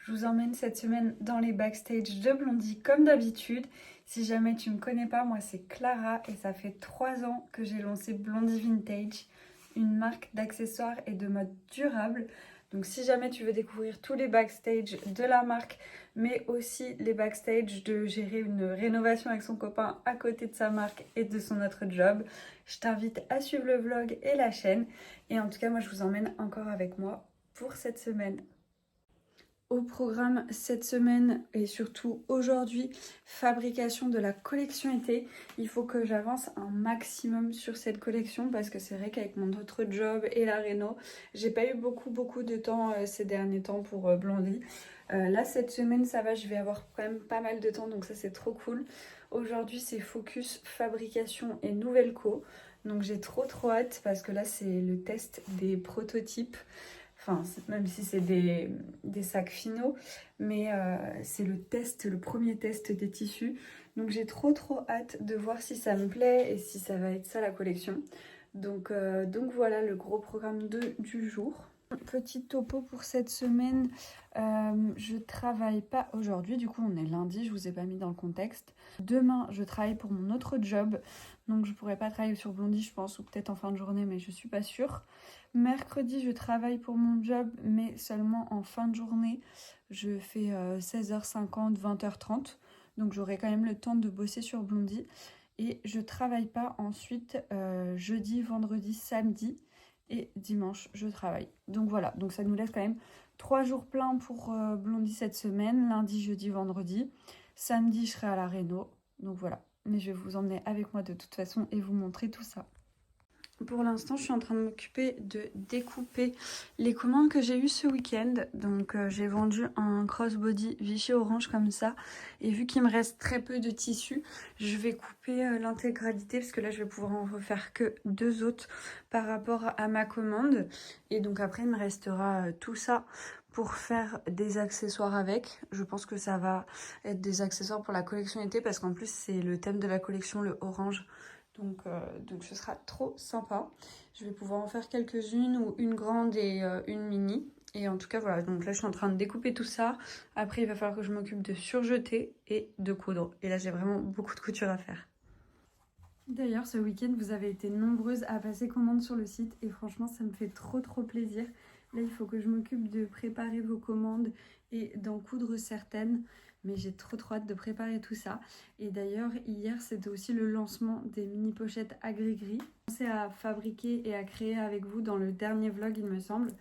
Je vous emmène cette semaine dans les backstage de Blondie comme d'habitude. Si jamais tu ne me connais pas, moi c'est Clara et ça fait 3 ans que j'ai lancé Blondie Vintage, une marque d'accessoires et de mode durable. Donc si jamais tu veux découvrir tous les backstage de la marque, mais aussi les backstage de gérer une rénovation avec son copain à côté de sa marque et de son autre job, je t'invite à suivre le vlog et la chaîne. Et en tout cas, moi je vous emmène encore avec moi pour cette semaine. Au programme cette semaine et surtout aujourd'hui, fabrication de la collection été. Il faut que j'avance un maximum sur cette collection parce que c'est vrai qu'avec mon autre job et la réno, j'ai pas eu beaucoup de temps ces derniers temps pour Blondie. Là cette semaine ça va, je vais avoir quand même pas mal de temps donc ça c'est trop cool. Aujourd'hui c'est focus fabrication et nouvelle co. Donc j'ai trop hâte parce que là c'est le test des prototypes. Enfin, même si c'est des sacs finaux, mais c'est le premier test des tissus. Donc j'ai trop hâte de voir si ça me plaît et si ça va être ça la collection. Donc voilà le gros programme du jour. Petit topo pour cette semaine, je travaille pas aujourd'hui, du coup on est lundi, je vous ai pas mis dans le contexte. Demain je travaille pour mon autre job, donc je pourrais pas travailler sur Blondie je pense, ou peut-être en fin de journée mais je suis pas sûre. Mercredi je travaille pour mon job mais seulement en fin de journée, je fais 16h50, 20h30, donc j'aurai quand même le temps de bosser sur Blondie. Et je travaille pas ensuite jeudi, vendredi, samedi. Et dimanche, je travaille. Donc voilà, donc ça nous laisse quand même 3 jours pleins pour Blondie cette semaine. Lundi, jeudi, vendredi. Samedi, je serai à la réno. Donc voilà, mais je vais vous emmener avec moi de toute façon et vous montrer tout ça. Pour l'instant, je suis en train de m'occuper de découper les commandes que j'ai eues ce week-end. Donc j'ai vendu un crossbody Vichy orange comme ça. Et vu qu'il me reste très peu de tissu, je vais couper l'intégralité parce que là je vais pouvoir en refaire que 2 autres par rapport à ma commande. Et donc après il me restera tout ça pour faire des accessoires avec. Je pense que ça va être des accessoires pour la collection été parce qu'en plus c'est le thème de la collection, le orange. Donc ce sera trop sympa. Je vais pouvoir en faire quelques-unes ou une grande et une mini. Et en tout cas voilà, donc là je suis en train de découper tout ça. Après il va falloir que je m'occupe de surjeter et de coudre. Et là j'ai vraiment beaucoup de couture à faire. D'ailleurs ce week-end vous avez été nombreuses à passer commande sur le site et franchement ça me fait trop plaisir. Là il faut que je m'occupe de préparer vos commandes et d'en coudre certaines. Mais j'ai trop hâte de préparer tout ça. Et d'ailleurs, hier, c'était aussi le lancement des mini pochettes à gris-gris. J'ai commencé à fabriquer et à créer avec vous dans le dernier vlog, il me semble.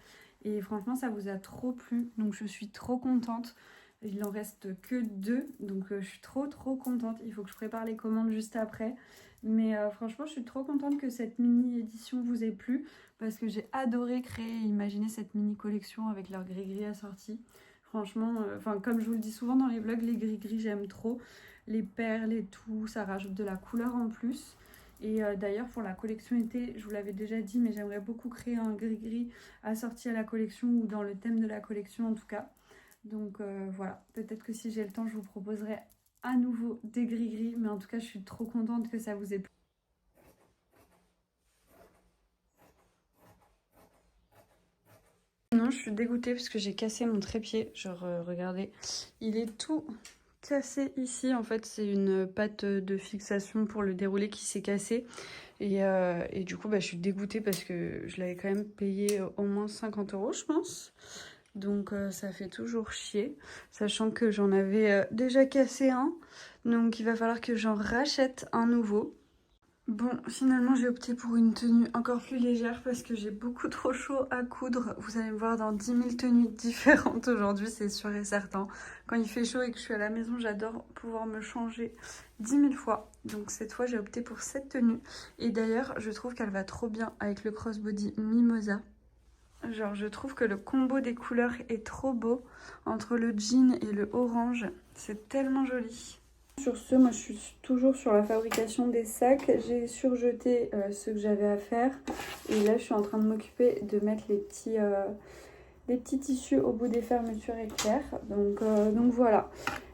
Et franchement, ça vous a trop plu. Donc, je suis trop contente. Il en reste que 2. Donc, je suis trop contente. Il faut que je prépare les commandes juste après. Mais franchement, je suis trop contente que cette mini édition vous ait plu. Parce que j'ai adoré créer et imaginer cette mini collection avec leur gris-gris assorti. Franchement, comme je vous le dis souvent dans les vlogs, les gris-gris j'aime trop. Les perles et tout, ça rajoute de la couleur en plus. Et d'ailleurs pour la collection été, je vous l'avais déjà dit, mais j'aimerais beaucoup créer un gris-gris assorti à la collection ou dans le thème de la collection en tout cas. Donc voilà, peut-être que si j'ai le temps, je vous proposerai à nouveau des gris-gris. Mais en tout cas, je suis trop contente que ça vous ait plu. Non, je suis dégoûtée parce que j'ai cassé mon trépied. Genre, regardez, il est tout cassé ici. En fait, c'est une patte de fixation pour le déroulé qui s'est cassée. Et du coup, je suis dégoûtée parce que je l'avais quand même payé au moins 50 € je pense. Donc, ça fait toujours chier. Sachant que j'en avais déjà cassé un. Donc, il va falloir que j'en rachète un nouveau. Bon, finalement, j'ai opté pour une tenue encore plus légère parce que j'ai beaucoup trop chaud à coudre. Vous allez me voir dans 10 000 tenues différentes aujourd'hui, c'est sûr et certain. Quand il fait chaud et que je suis à la maison, j'adore pouvoir me changer 10 000 fois. Donc cette fois, j'ai opté pour cette tenue. Et d'ailleurs, je trouve qu'elle va trop bien avec le crossbody Mimosa. Genre, je trouve que le combo des couleurs est trop beau. Entre le jean et le orange, c'est tellement joli. Sur ce, moi je suis toujours sur la fabrication des sacs. J'ai surjeté ce que j'avais à faire. Et là je suis en train de m'occuper de mettre les petits tissus au bout des fermetures éclairs. Donc voilà,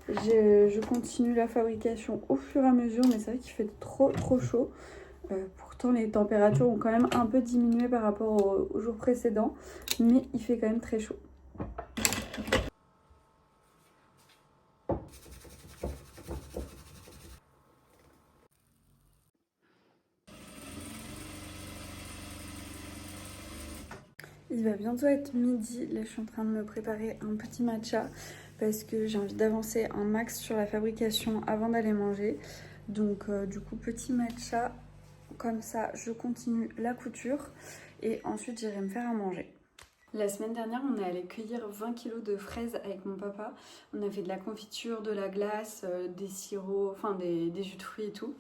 je continue la fabrication au fur et à mesure. Mais c'est vrai qu'il fait trop chaud. Pourtant les températures ont quand même un peu diminué par rapport aux jours précédents. Mais il fait quand même très chaud. Il va bientôt être midi, là je suis en train de me préparer un petit matcha parce que j'ai envie d'avancer un max sur la fabrication avant d'aller manger. Donc du coup petit matcha, comme ça je continue la couture et ensuite j'irai me faire à manger. La semaine dernière, on est allé cueillir 20 kilos de fraises avec mon papa. On a fait de la confiture, de la glace, des sirops, enfin des jus de fruits et tout.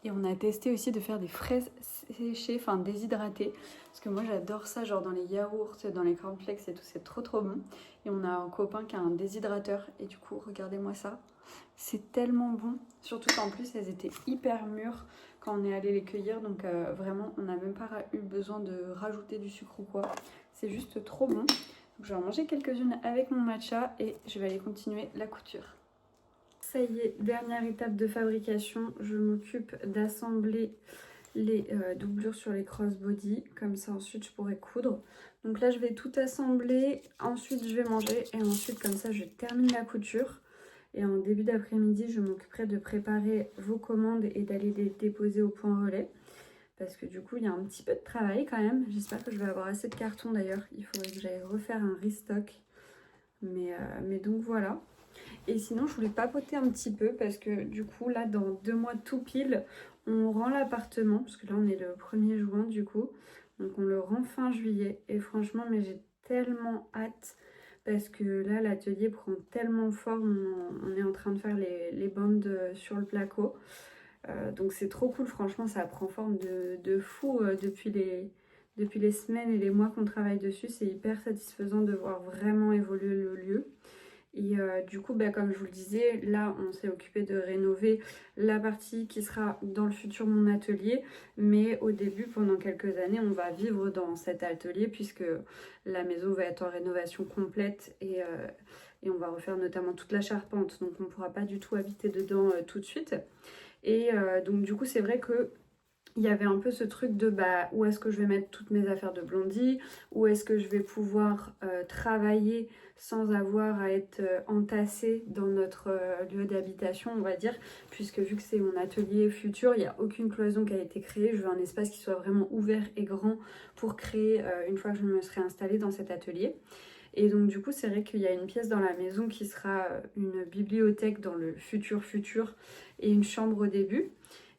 Et on a testé aussi de faire des fraises séchées, enfin déshydratées. Parce que moi j'adore ça, genre dans les yaourts, dans les cornflakes et tout, c'est trop trop bon. Et on a un copain qui a un déshydrateur. Et du coup, regardez-moi ça. C'est tellement bon. Surtout qu'en plus, elles étaient hyper mûres quand on est allé les cueillir. Donc vraiment, on n'a même pas eu besoin de rajouter du sucre ou quoi. C'est juste trop bon. Donc, je vais en manger quelques-unes avec mon matcha et je vais aller continuer la couture. Ça y est, dernière étape de fabrication. Je m'occupe d'assembler les doublures sur les crossbody. Comme ça, ensuite, je pourrai coudre. Donc là, je vais tout assembler. Ensuite, je vais manger. Et ensuite, comme ça, je termine la couture. Et en début d'après-midi, je m'occuperai de préparer vos commandes et d'aller les déposer au point relais. Parce que du coup, il y a un petit peu de travail quand même. J'espère que je vais avoir assez de carton d'ailleurs. Il faudrait que j'aille refaire un restock. Mais donc voilà. Et sinon, je voulais papoter un petit peu parce que du coup, là, dans 2 mois tout pile, on rend l'appartement. Parce que là, on est le 1er juin du coup. Donc on le rend fin juillet. Et franchement, mais j'ai tellement hâte. Parce que là, l'atelier prend tellement forme. On est en train de faire les bandes sur le placo. Donc c'est trop cool, franchement, ça prend forme de fou depuis les semaines et les mois qu'on travaille dessus. C'est hyper satisfaisant de voir vraiment évoluer le lieu. Et du coup, bah, comme je vous le disais, là, on s'est occupé de rénover la partie qui sera dans le futur mon atelier. Mais au début, pendant quelques années, on va vivre dans cet atelier puisque la maison va être en rénovation complète et on va refaire notamment toute la charpente. Donc on ne pourra pas du tout habiter dedans tout de suite. Et donc du coup c'est vrai que il y avait un peu ce truc de bah, où est-ce que je vais mettre toutes mes affaires de Blondie, où est-ce que je vais pouvoir travailler sans avoir à être entassée dans notre lieu d'habitation, on va dire, puisque vu que c'est mon atelier futur, il n'y a aucune cloison qui a été créée. Je veux un espace qui soit vraiment ouvert et grand pour créer une fois que je me serai installée dans cet atelier. Et donc du coup c'est vrai qu'il y a une pièce dans la maison qui sera une bibliothèque dans le futur et une chambre au début.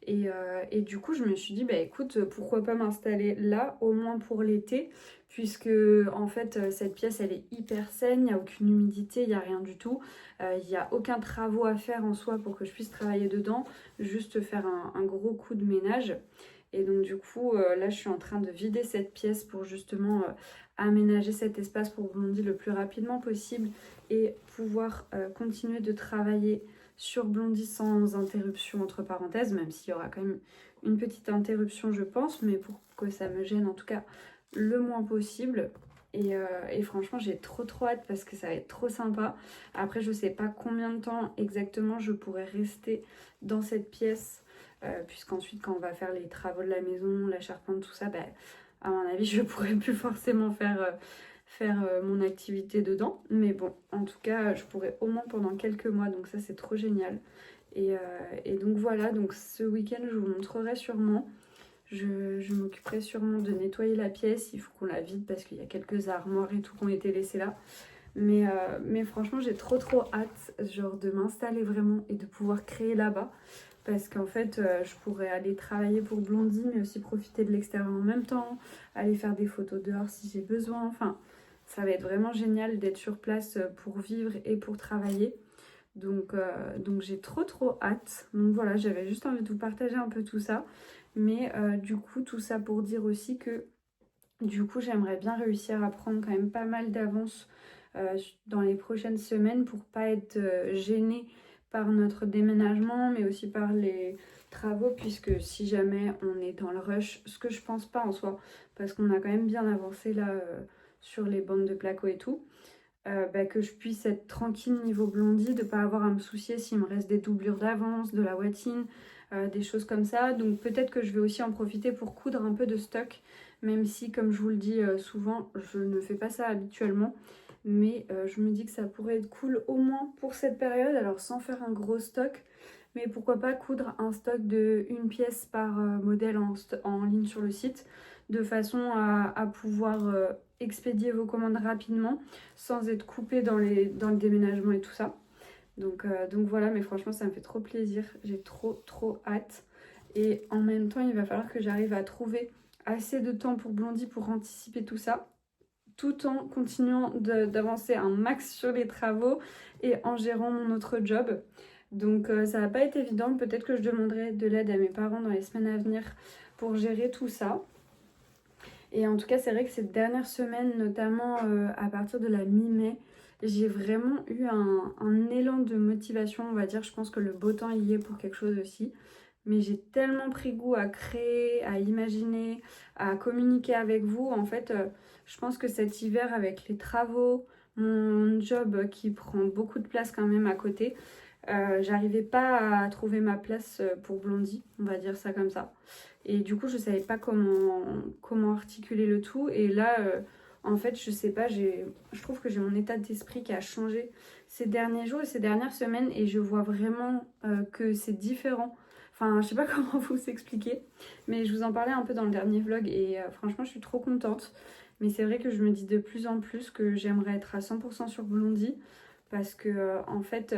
Et du coup je me suis dit bah écoute pourquoi pas m'installer là au moins pour l'été puisque en fait cette pièce elle est hyper saine, il n'y a aucune humidité, il n'y a rien du tout, il n'y a aucun travaux à faire en soi pour que je puisse travailler dedans, juste faire un gros coup de ménage. Et donc du coup là je suis en train de vider cette pièce pour justement aménager cet espace pour Blondie le plus rapidement possible et pouvoir continuer de travailler sur Blondie sans interruption entre parenthèses, même s'il y aura quand même une petite interruption je pense, mais pour que ça me gêne en tout cas le moins possible. Et franchement j'ai trop hâte parce que ça va être trop sympa. Après je sais pas combien de temps exactement je pourrais rester dans cette pièce puisqu'ensuite quand on va faire les travaux de la maison, la charpente, tout ça, bah, à mon avis je pourrais plus forcément faire mon activité dedans. Mais bon, en tout cas, je pourrais au moins pendant quelques mois, donc ça c'est trop génial. Et donc voilà, donc ce week-end je vous montrerai sûrement. Je m'occuperai sûrement de nettoyer la pièce, il faut qu'on la vide parce qu'il y a quelques armoires et tout qui ont été laissées là. Mais franchement j'ai trop hâte genre de m'installer vraiment et de pouvoir créer là-bas. Parce qu'en fait, je pourrais aller travailler pour Blondie, mais aussi profiter de l'extérieur en même temps, aller faire des photos dehors si j'ai besoin. Enfin, ça va être vraiment génial d'être sur place pour vivre et pour travailler. Donc j'ai trop hâte. Donc voilà, j'avais juste envie de vous partager un peu tout ça. Mais du coup, tout ça pour dire aussi que du coup, j'aimerais bien réussir à prendre quand même pas mal d'avance dans les prochaines semaines pour pas être gênée par notre déménagement, mais aussi par les travaux, puisque si jamais on est dans le rush, ce que je pense pas en soi, parce qu'on a quand même bien avancé là sur les bandes de placo et tout, bah, que je puisse être tranquille niveau Blondie, de pas avoir à me soucier s'il me reste des doublures d'avance, de la watine, des choses comme ça. Donc peut-être que je vais aussi en profiter pour coudre un peu de stock, même si comme je vous le dis souvent, je ne fais pas ça habituellement. Mais je me dis que ça pourrait être cool au moins pour cette période, alors sans faire un gros stock. Mais pourquoi pas coudre un stock de une pièce par modèle en ligne sur le site. de façon à pouvoir expédier vos commandes rapidement sans être coupé dans le déménagement et tout ça. Donc voilà, mais franchement ça me fait trop plaisir, j'ai trop hâte. Et en même temps il va falloir que j'arrive à trouver assez de temps pour Blondie pour anticiper tout ça, tout en continuant d'avancer un max sur les travaux et en gérant mon autre job. Donc ça va pas être évident, peut-être que je demanderai de l'aide à mes parents dans les semaines à venir pour gérer tout ça. Et en tout cas c'est vrai que cette dernière semaine, notamment à partir de la mi-mai, j'ai vraiment eu un élan de motivation, on va dire. Je pense que le beau temps y est pour quelque chose aussi. Mais j'ai tellement pris goût à créer, à imaginer, à communiquer avec vous. En fait, je pense que cet hiver, avec les travaux, mon job qui prend beaucoup de place quand même à côté, j'arrivais pas à trouver ma place pour Blondie, on va dire ça comme ça. Et du coup, je savais pas comment articuler le tout. Et là, en fait, je sais pas, je trouve que j'ai mon état d'esprit qui a changé ces derniers jours et ces dernières semaines. Et je vois vraiment que c'est différent. Enfin, je sais pas comment vous expliquer. Mais je vous en parlais un peu dans le dernier vlog. Et franchement, je suis trop contente. Mais c'est vrai que je me dis de plus en plus que j'aimerais être à 100% sur Blondie. Parce que en fait,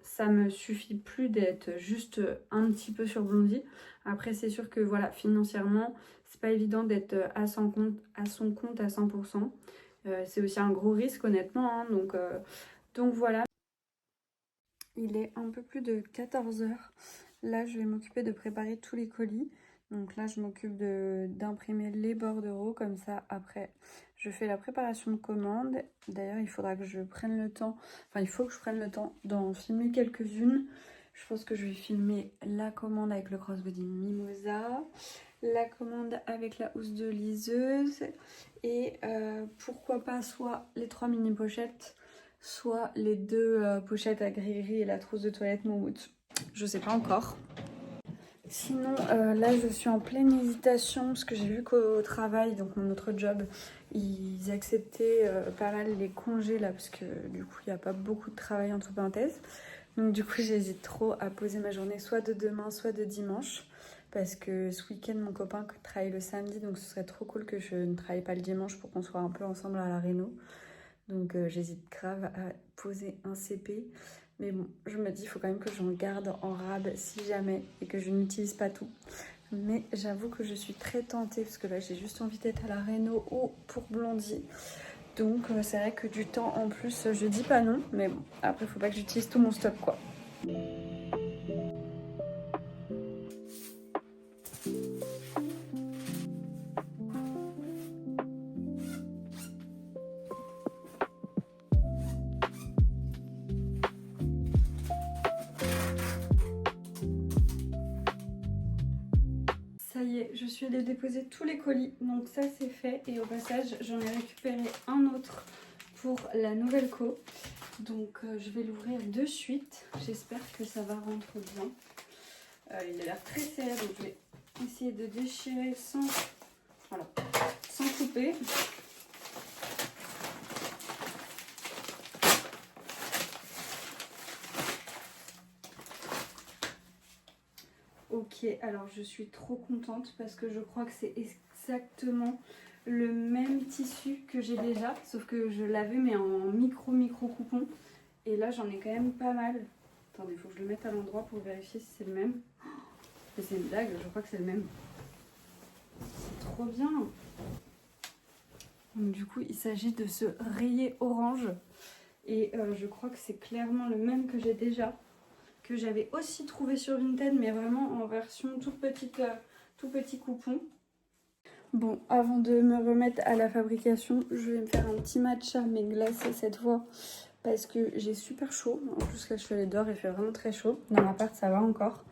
ça me suffit plus d'être juste un petit peu sur Blondie. Après, c'est sûr que voilà, financièrement, c'est pas évident d'être à son compte à 100%. C'est aussi un gros risque, honnêtement, hein. Donc voilà. Il est un peu plus de 14 heures. Là, je vais m'occuper de préparer tous les colis. Donc là, je m'occupe d'imprimer les bordereaux. Comme ça, après, je fais la préparation de commande. D'ailleurs, il faudra que je prenne le temps. Enfin, il faut que je prenne le temps d'en filmer quelques-unes. Je pense que je vais filmer la commande avec le crossbody Mimosa, la commande avec la housse de liseuse et pourquoi pas soit les 3 mini pochettes, soit les 2 pochettes à gris-gris et la trousse de toilette Momout. Je sais pas encore. Sinon, là, je suis en pleine hésitation parce que j'ai vu qu'au travail, donc mon autre job, ils acceptaient pas mal les congés là parce que du coup, il n'y a pas beaucoup de travail entre parenthèses. Donc du coup, j'hésite trop à poser ma journée soit de demain, soit de dimanche. Parce que ce week-end, mon copain travaille le samedi, donc ce serait trop cool que je ne travaille pas le dimanche pour qu'on soit un peu ensemble à la réno. Donc j'hésite grave à poser un CP. Mais bon, je me dis, il faut quand même que j'en garde en rab si jamais et que je n'utilise pas tout. Mais j'avoue que je suis très tentée parce que là, j'ai juste envie d'être à la réno ou pour Blondie. Donc c'est vrai que du temps en plus, je dis pas non. Mais bon, après, il faut pas que j'utilise tout mon stock, quoi. Ça y est, je suis allée déposer tous les colis, donc ça c'est fait. Et au passage, j'en ai récupéré un autre pour la nouvelle co. Donc je vais l'ouvrir de suite. J'espère que ça va rentrer bien. Il a l'air très serré, donc je vais essayer de déchirer sans couper. Ok, alors je suis trop contente parce que je crois que c'est exactement le même tissu que j'ai déjà, sauf que je l'avais mais en micro coupon. Et là j'en ai quand même pas mal. Attendez, il faut que je le mette à l'endroit pour vérifier si c'est le même. Mais c'est une blague, je crois que c'est le même. C'est trop bien. Donc du coup il s'agit de ce rayé orange. Et je crois que c'est clairement le même que j'ai déjà, que j'avais aussi trouvé sur Vinted, mais vraiment en version tout petit coupon. Bon, avant de me remettre à la fabrication, je vais me faire un petit matcha mais glacé cette fois parce que j'ai super chaud. En plus là je suis allée dehors, il fait vraiment très chaud. Dans l'appart ça va encore.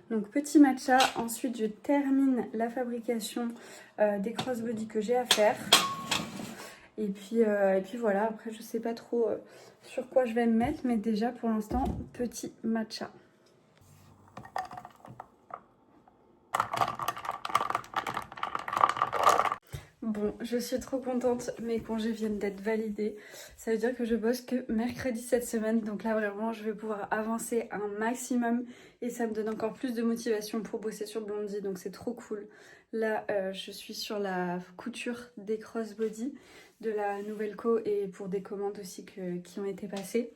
Donc petit matcha, ensuite je termine la fabrication des crossbody que j'ai à faire. Et puis voilà, après je sais pas trop sur quoi je vais me mettre, mais déjà pour l'instant, petit matcha. Bon, je suis trop contente, mes congés viennent d'être validés. Ça veut dire que je bosse que mercredi cette semaine. Donc là, vraiment, je vais pouvoir avancer un maximum. Et ça me donne encore plus de motivation pour bosser sur Blondie. Donc c'est trop cool. Là, je suis sur la couture des crossbody de la nouvelle co et pour des commandes aussi qui ont été passées.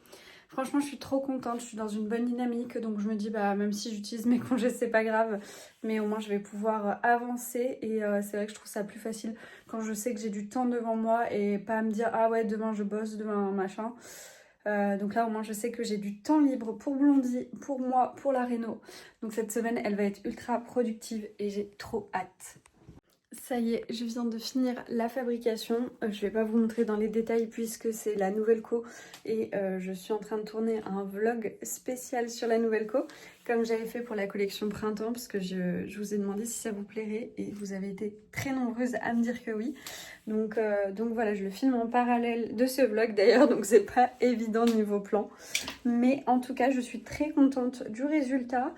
Franchement, je suis trop contente, je suis dans une bonne dynamique, donc je me dis, bah même si j'utilise mes congés, c'est pas grave, mais au moins je vais pouvoir avancer et c'est vrai que je trouve ça plus facile quand je sais que j'ai du temps devant moi et pas à me dire, ah ouais, demain je bosse, demain machin. Donc là, au moins, je sais que j'ai du temps libre pour Blondie, pour moi, pour la réno. Donc cette semaine, elle va être ultra productive et j'ai trop hâte. Ça y est, je viens de finir la fabrication. Je vais pas vous montrer dans les détails puisque c'est la nouvelle co et je suis en train de tourner un vlog spécial sur la nouvelle co comme j'avais fait pour la collection printemps parce que je vous ai demandé si ça vous plairait et vous avez été très nombreuses à me dire que oui. Donc voilà, je le filme en parallèle de ce vlog d'ailleurs, donc c'est pas évident niveau plan. Mais en tout cas, je suis très contente du résultat.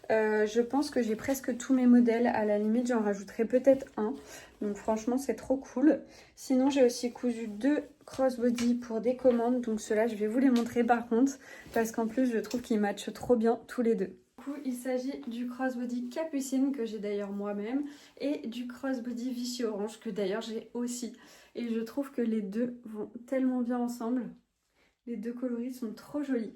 Je pense que j'ai presque tous mes modèles. À la limite, j'en rajouterai peut-être un. Donc franchement, c'est trop cool. Sinon, j'ai aussi cousu 2 crossbody pour des commandes. Donc ceux-là, je vais vous les montrer par contre. Parce qu'en plus, je trouve qu'ils matchent trop bien tous les deux. Du coup, il s'agit du crossbody Capucine que j'ai d'ailleurs moi-même. Et du crossbody Vichy Orange que d'ailleurs j'ai aussi. Et je trouve que les deux vont tellement bien ensemble. Les deux coloris sont trop jolis.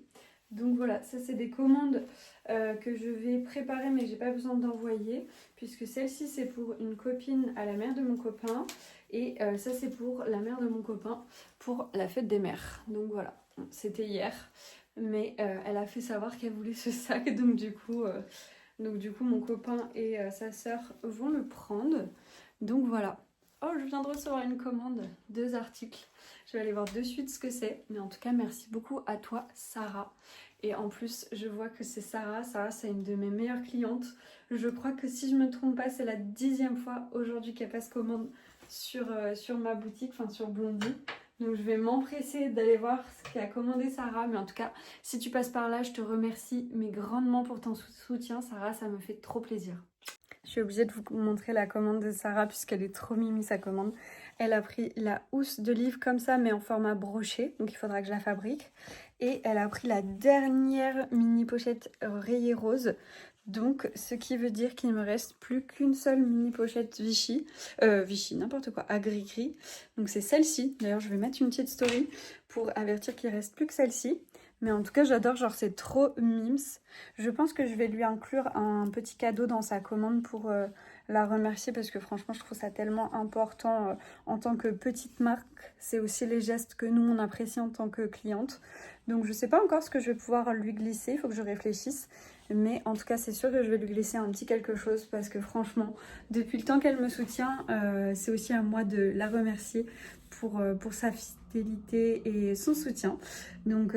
Donc voilà, ça c'est des commandes que je vais préparer mais que j'ai pas besoin d'envoyer. Puisque celle-ci c'est pour une copine à la mère de mon copain. Et ça c'est pour la mère de mon copain pour la fête des mères. Donc voilà, c'était hier. Mais elle a fait savoir qu'elle voulait ce sac. Donc du coup mon copain et sa sœur vont le prendre. Donc voilà. Oh, je viens de recevoir une commande, 2 articles. Je vais aller voir de suite ce que c'est. Mais en tout cas, merci beaucoup à toi, Sarah. Et en plus, je vois que c'est Sarah. Sarah, c'est une de mes meilleures clientes. Je crois que si je ne me trompe pas, c'est la 10e fois aujourd'hui qu'elle passe commande sur ma boutique, enfin sur Blondie. Donc je vais m'empresser d'aller voir ce qu'a commandé Sarah. Mais en tout cas, si tu passes par là, je te remercie mais grandement pour ton soutien, Sarah. Ça me fait trop plaisir. Je suis obligée de vous montrer la commande de Sarah puisqu'elle est trop mimi sa commande. Elle a pris la housse de livre comme ça mais en format broché, donc il faudra que je la fabrique. Et elle a pris la dernière mini pochette rayée rose. Donc ce qui veut dire qu'il ne me reste plus qu'une seule mini pochette Vichy. Vichy, n'importe quoi, à gris-gris. Donc c'est celle-ci. D'ailleurs je vais mettre une petite story pour avertir qu'il ne reste plus que celle-ci. Mais en tout cas, j'adore, genre c'est trop mimes. Je pense que je vais lui inclure un petit cadeau dans sa commande pour la remercier parce que franchement, je trouve ça tellement important en tant que petite marque. C'est aussi les gestes que nous, on apprécie en tant que cliente. Donc je sais pas encore ce que je vais pouvoir lui glisser, il faut que je réfléchisse. Mais en tout cas, c'est sûr que je vais lui glisser un petit quelque chose parce que franchement, depuis le temps qu'elle me soutient, c'est aussi à moi de la remercier pour sa fidélité et son soutien. Donc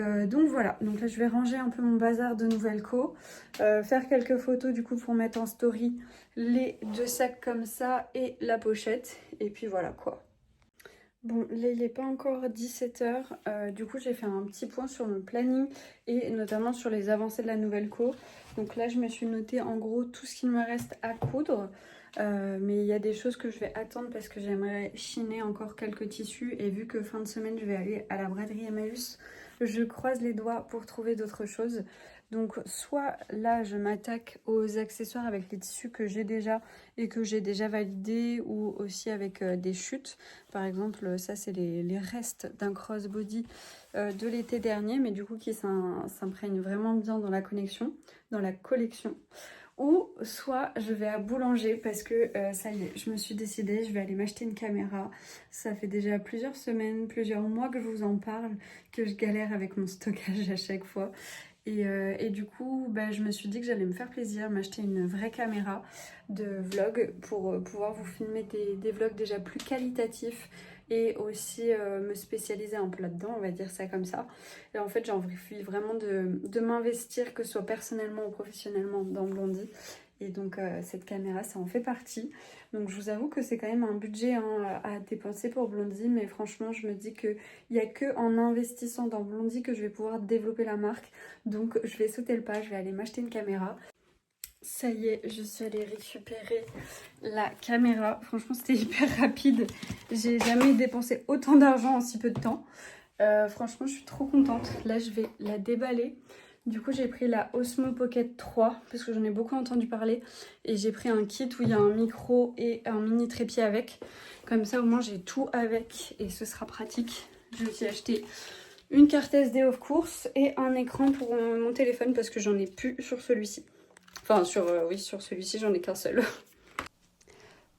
voilà, donc là je vais ranger un peu mon bazar de nouvelle co, faire quelques photos du coup pour mettre en story les 2 sacs comme ça et la pochette. Et puis voilà quoi. Bon, là il n'est pas encore 17h, du coup j'ai fait un petit point sur le planning et notamment sur les avancées de la nouvelle co. Donc là je me suis noté en gros tout ce qu'il me reste à coudre. Mais il y a des choses que je vais attendre parce que j'aimerais chiner encore quelques tissus. Et vu que fin de semaine je vais aller à la braderie Emmaüs, je croise les doigts pour trouver d'autres choses. Donc soit là je m'attaque aux accessoires avec les tissus que j'ai déjà et que j'ai déjà validés, ou aussi avec des chutes. Par exemple ça c'est les restes d'un crossbody de l'été dernier, mais du coup qui s'imprègne vraiment bien dans la collection. Ou soit je vais à Boulanger parce que ça y est, je me suis décidée, je vais aller m'acheter une caméra. Ça fait déjà plusieurs semaines, plusieurs mois que je vous en parle, que je galère avec mon stockage à chaque fois. Et du coup, bah, je me suis dit que j'allais me faire plaisir, m'acheter une vraie caméra de vlog pour pouvoir vous filmer des vlogs déjà plus qualitatifs et aussi me spécialiser un peu là-dedans, on va dire ça comme ça. Et en fait, j'ai envie vraiment de m'investir, que ce soit personnellement ou professionnellement, dans Blondie. Et donc cette caméra, ça en fait partie. Donc je vous avoue que c'est quand même un budget hein, à dépenser pour Blondie, mais franchement je me dis qu'il n'y a que en investissant dans Blondie que je vais pouvoir développer la marque. Donc je vais sauter le pas, je vais aller m'acheter une caméra. Ça y est, je suis allée récupérer la caméra. Franchement, c'était hyper rapide. J'ai jamais dépensé autant d'argent en si peu de temps. Franchement, je suis trop contente. Là, je vais la déballer. Du coup, j'ai pris la Osmo Pocket 3 parce que j'en ai beaucoup entendu parler. Et j'ai pris un kit où il y a un micro et un mini trépied avec. Comme ça, au moins, j'ai tout avec et ce sera pratique. J'ai aussi acheté une carte SD of course et un écran pour mon téléphone parce que j'en ai plus sur celui-ci. Enfin, oui, sur celui-ci, j'en ai qu'un seul.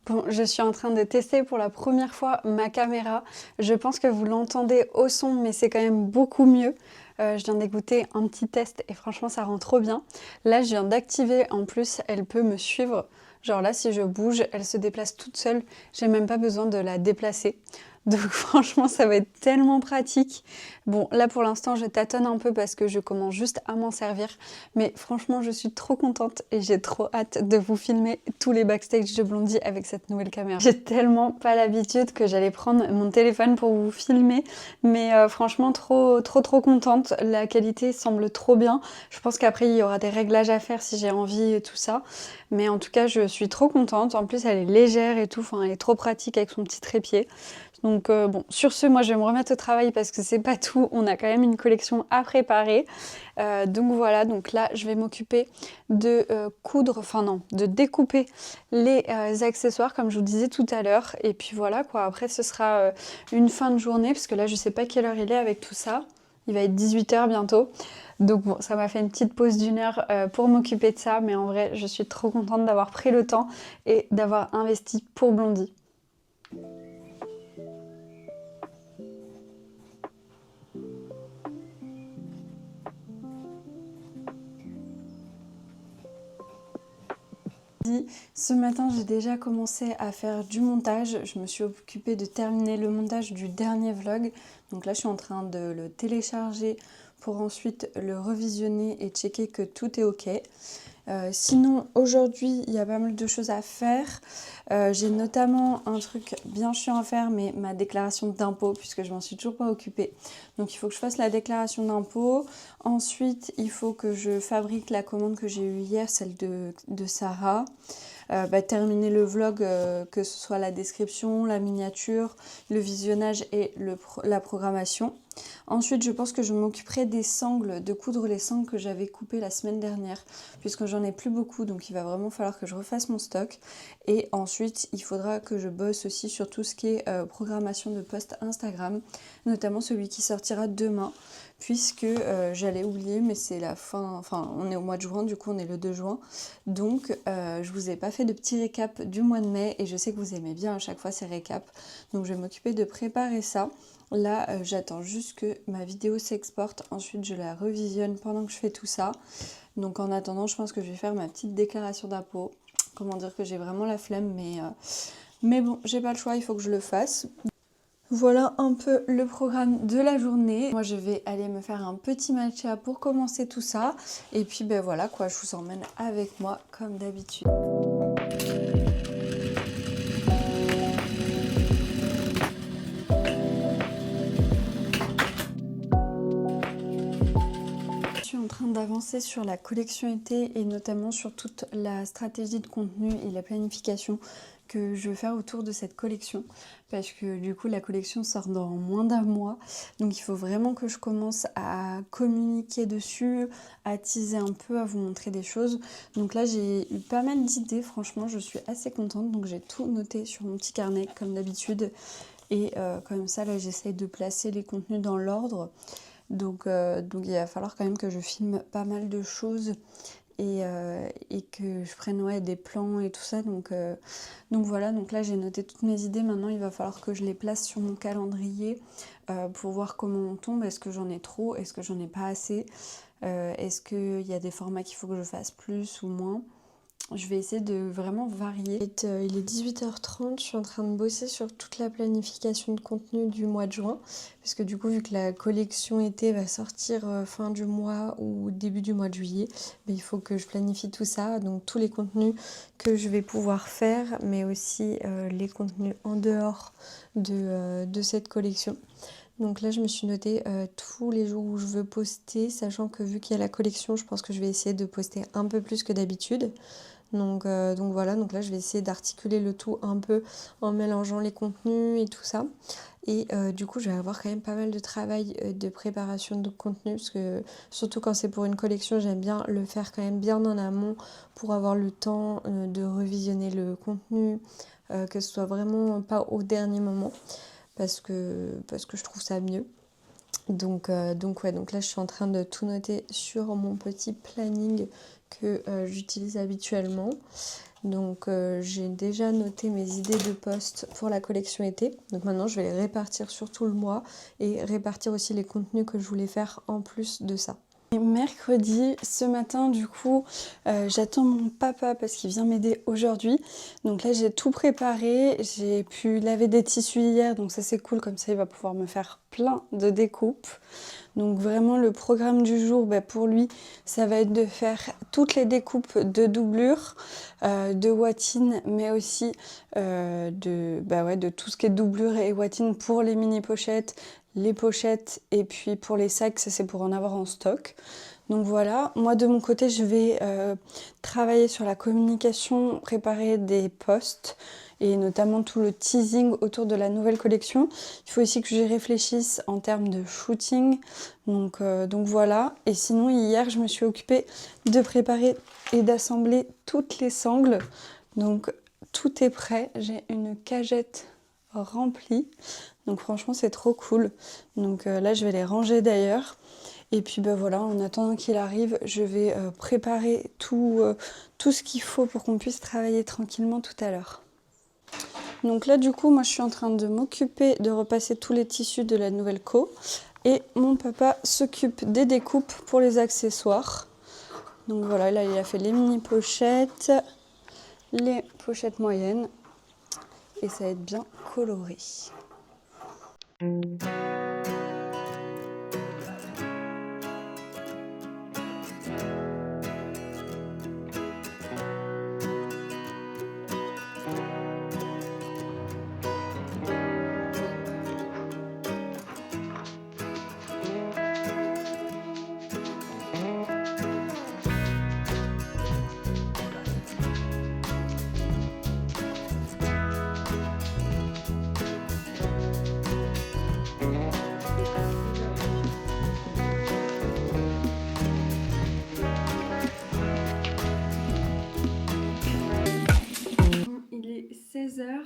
Bon, je suis en train de tester pour la première fois ma caméra. Je pense que vous l'entendez au son, mais c'est quand même beaucoup mieux. Je viens d'écouter un petit test et franchement, ça rend trop bien. Là, je viens d'activer. En plus, elle peut me suivre. Genre là, si je bouge, elle se déplace toute seule. J'ai même pas besoin de la déplacer. Donc franchement, ça va être tellement pratique. Bon, là pour l'instant, je tâtonne un peu parce que je commence juste à m'en servir. Mais franchement, je suis trop contente et j'ai trop hâte de vous filmer tous les backstage de Blondie avec cette nouvelle caméra. J'ai tellement pas l'habitude que j'allais prendre mon téléphone pour vous filmer. Mais franchement, trop contente. La qualité semble trop bien. Je pense qu'après, il y aura des réglages à faire si j'ai envie et tout ça. Mais en tout cas, je suis trop contente. En plus, elle est légère et tout. Enfin, elle est trop pratique avec son petit trépied. Donc bon, sur ce, moi je vais me remettre au travail parce que c'est pas tout, on a quand même une collection à préparer. Donc voilà, donc là je vais m'occuper de coudre, enfin non, de découper les accessoires comme je vous disais tout à l'heure. Et puis voilà quoi, après ce sera une fin de journée parce que là je sais pas quelle heure il est avec tout ça. Il va être 18 h bientôt. Donc bon, ça m'a fait une petite pause d'1 heure pour m'occuper de ça. Mais en vrai, je suis trop contente d'avoir pris le temps et d'avoir investi pour Blondie. Ce matin, j'ai déjà commencé à faire du montage. Je me suis occupée de terminer le montage du dernier vlog. Donc là, je suis en train de le télécharger pour ensuite le revisionner et checker que tout est ok. Sinon, aujourd'hui, il y a pas mal de choses à faire. J'ai notamment un truc bien chiant à faire, mais ma déclaration d'impôt, puisque je m'en suis toujours pas occupée. Donc, il faut que je fasse la déclaration d'impôt. Ensuite, il faut que je fabrique la commande que j'ai eue hier, celle de Sarah. Terminer le vlog, que ce soit la description, la miniature, le visionnage et la programmation. Ensuite, je pense que je m'occuperai des sangles, de coudre les sangles que j'avais coupées la semaine dernière, puisque j'en ai plus beaucoup, donc il va vraiment falloir que je refasse mon stock. Et ensuite, il faudra que je bosse aussi sur tout ce qui est programmation de posts Instagram, notamment celui qui sortira demain, puisque j'allais oublier, mais c'est la fin, enfin on est au mois de juin, du coup on est le 2 juin, donc je vous ai pas fait de petit récap du mois de mai, et je sais que vous aimez bien à chaque fois ces récaps, donc je vais m'occuper de préparer ça. Là, j'attends juste que ma vidéo s'exporte, ensuite je la revisionne pendant que je fais tout ça. Donc en attendant, je pense que je vais faire ma petite déclaration d'impôt. Comment dire que j'ai vraiment la flemme, mais bon, j'ai pas le choix, il faut que je le fasse. Voilà un peu le programme de la journée. Moi, je vais aller me faire un petit matcha pour commencer tout ça. Et puis, ben voilà quoi, je vous emmène avec moi comme d'habitude. En train d'avancer sur la collection été et notamment sur toute la stratégie de contenu et la planification que je veux faire autour de cette collection, parce que du coup la collection sort dans moins d'1 mois, donc il faut vraiment que je commence à communiquer dessus, à teaser un peu, à vous montrer des choses. Donc là j'ai eu pas mal d'idées, franchement je suis assez contente, donc j'ai tout noté sur mon petit carnet comme d'habitude, et comme ça là j'essaye de placer les contenus dans l'ordre. Donc il va falloir quand même que je filme pas mal de choses et que je prenne des plans et tout ça. Donc voilà, donc là j'ai noté toutes mes idées. Maintenant il va falloir que je les place sur mon calendrier pour voir comment on tombe. Est-ce que j'en ai trop? Est-ce que j'en ai pas assez? Est-ce qu'il y a des formats qu'il faut que je fasse plus ou moins? Je vais essayer de vraiment varier. Il est 18 h 30, je suis en train de bosser sur toute la planification de contenu du mois de juin. Parce que du coup, vu que la collection été va sortir fin du mois ou début du mois de juillet, il faut que je planifie tout ça. Donc tous les contenus que je vais pouvoir faire, mais aussi les contenus en dehors de cette collection. Donc là, je me suis noté tous les jours où je veux poster, sachant que vu qu'il y a la collection, je pense que je vais essayer de poster un peu plus que d'habitude. Donc voilà, donc là, je vais essayer d'articuler le tout un peu en mélangeant les contenus et tout ça. Et du coup, je vais avoir quand même pas mal de travail de préparation de contenu, parce que surtout quand c'est pour une collection, j'aime bien le faire quand même bien en amont pour avoir le temps de revisionner le contenu, que ce soit vraiment pas au dernier moment, parce que je trouve ça mieux. Donc là, je suis en train de tout noter sur mon petit planning que j'utilise habituellement. Donc j'ai déjà noté mes idées de posts pour la collection été. Donc maintenant, je vais les répartir sur tout le mois et répartir aussi les contenus que je voulais faire en plus de ça. Et mercredi, ce matin, du coup, j'attends mon papa parce qu'il vient m'aider aujourd'hui. Donc là, j'ai tout préparé. J'ai pu laver des tissus hier, donc ça c'est cool. Comme ça, il va pouvoir me faire plein de découpes. Donc vraiment, le programme du jour, pour lui, ça va être de faire toutes les découpes de doublure, de watine, mais aussi de tout ce qui est doublure et watine pour les mini pochettes, les pochettes, et puis pour les sacs, ça c'est pour en avoir en stock. Donc voilà, moi de mon côté, je vais travailler sur la communication, préparer des posts et notamment tout le teasing autour de la nouvelle collection. Il faut aussi que j'y réfléchisse en termes de shooting. Donc voilà. Et sinon, hier, je me suis occupée de préparer et d'assembler toutes les sangles. Donc tout est prêt. J'ai une cagette remplie. Donc franchement, c'est trop cool. Donc là, je vais les ranger d'ailleurs. Et puis voilà, en attendant qu'il arrive, je vais préparer tout ce qu'il faut pour qu'on puisse travailler tranquillement tout à l'heure. Donc là, du coup, moi, je suis en train de m'occuper de repasser tous les tissus de la nouvelle co. Et mon papa s'occupe des découpes pour les accessoires. Donc voilà, là, il a fait les mini pochettes, les pochettes moyennes. Et ça va être bien coloré. Il est 16h,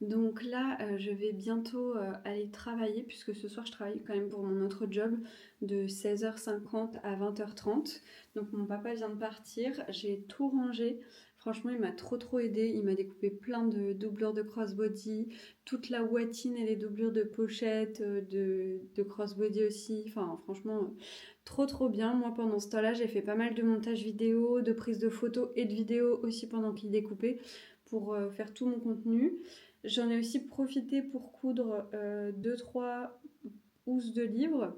donc là je vais bientôt aller travailler puisque ce soir je travaille quand même pour mon autre job de 16h50 à 20h30. Donc mon papa vient de partir, j'ai tout rangé. Franchement, il m'a trop aidé. Il m'a découpé plein de doublures de crossbody, toute la watine et les doublures de pochette, de crossbody aussi. Enfin, franchement, trop bien. Moi, pendant ce temps-là, j'ai fait pas mal de montage vidéo, de prise de photos et de vidéos aussi pendant qu'il découpait pour faire tout mon contenu. J'en ai aussi profité pour coudre 2-3 housses de livres.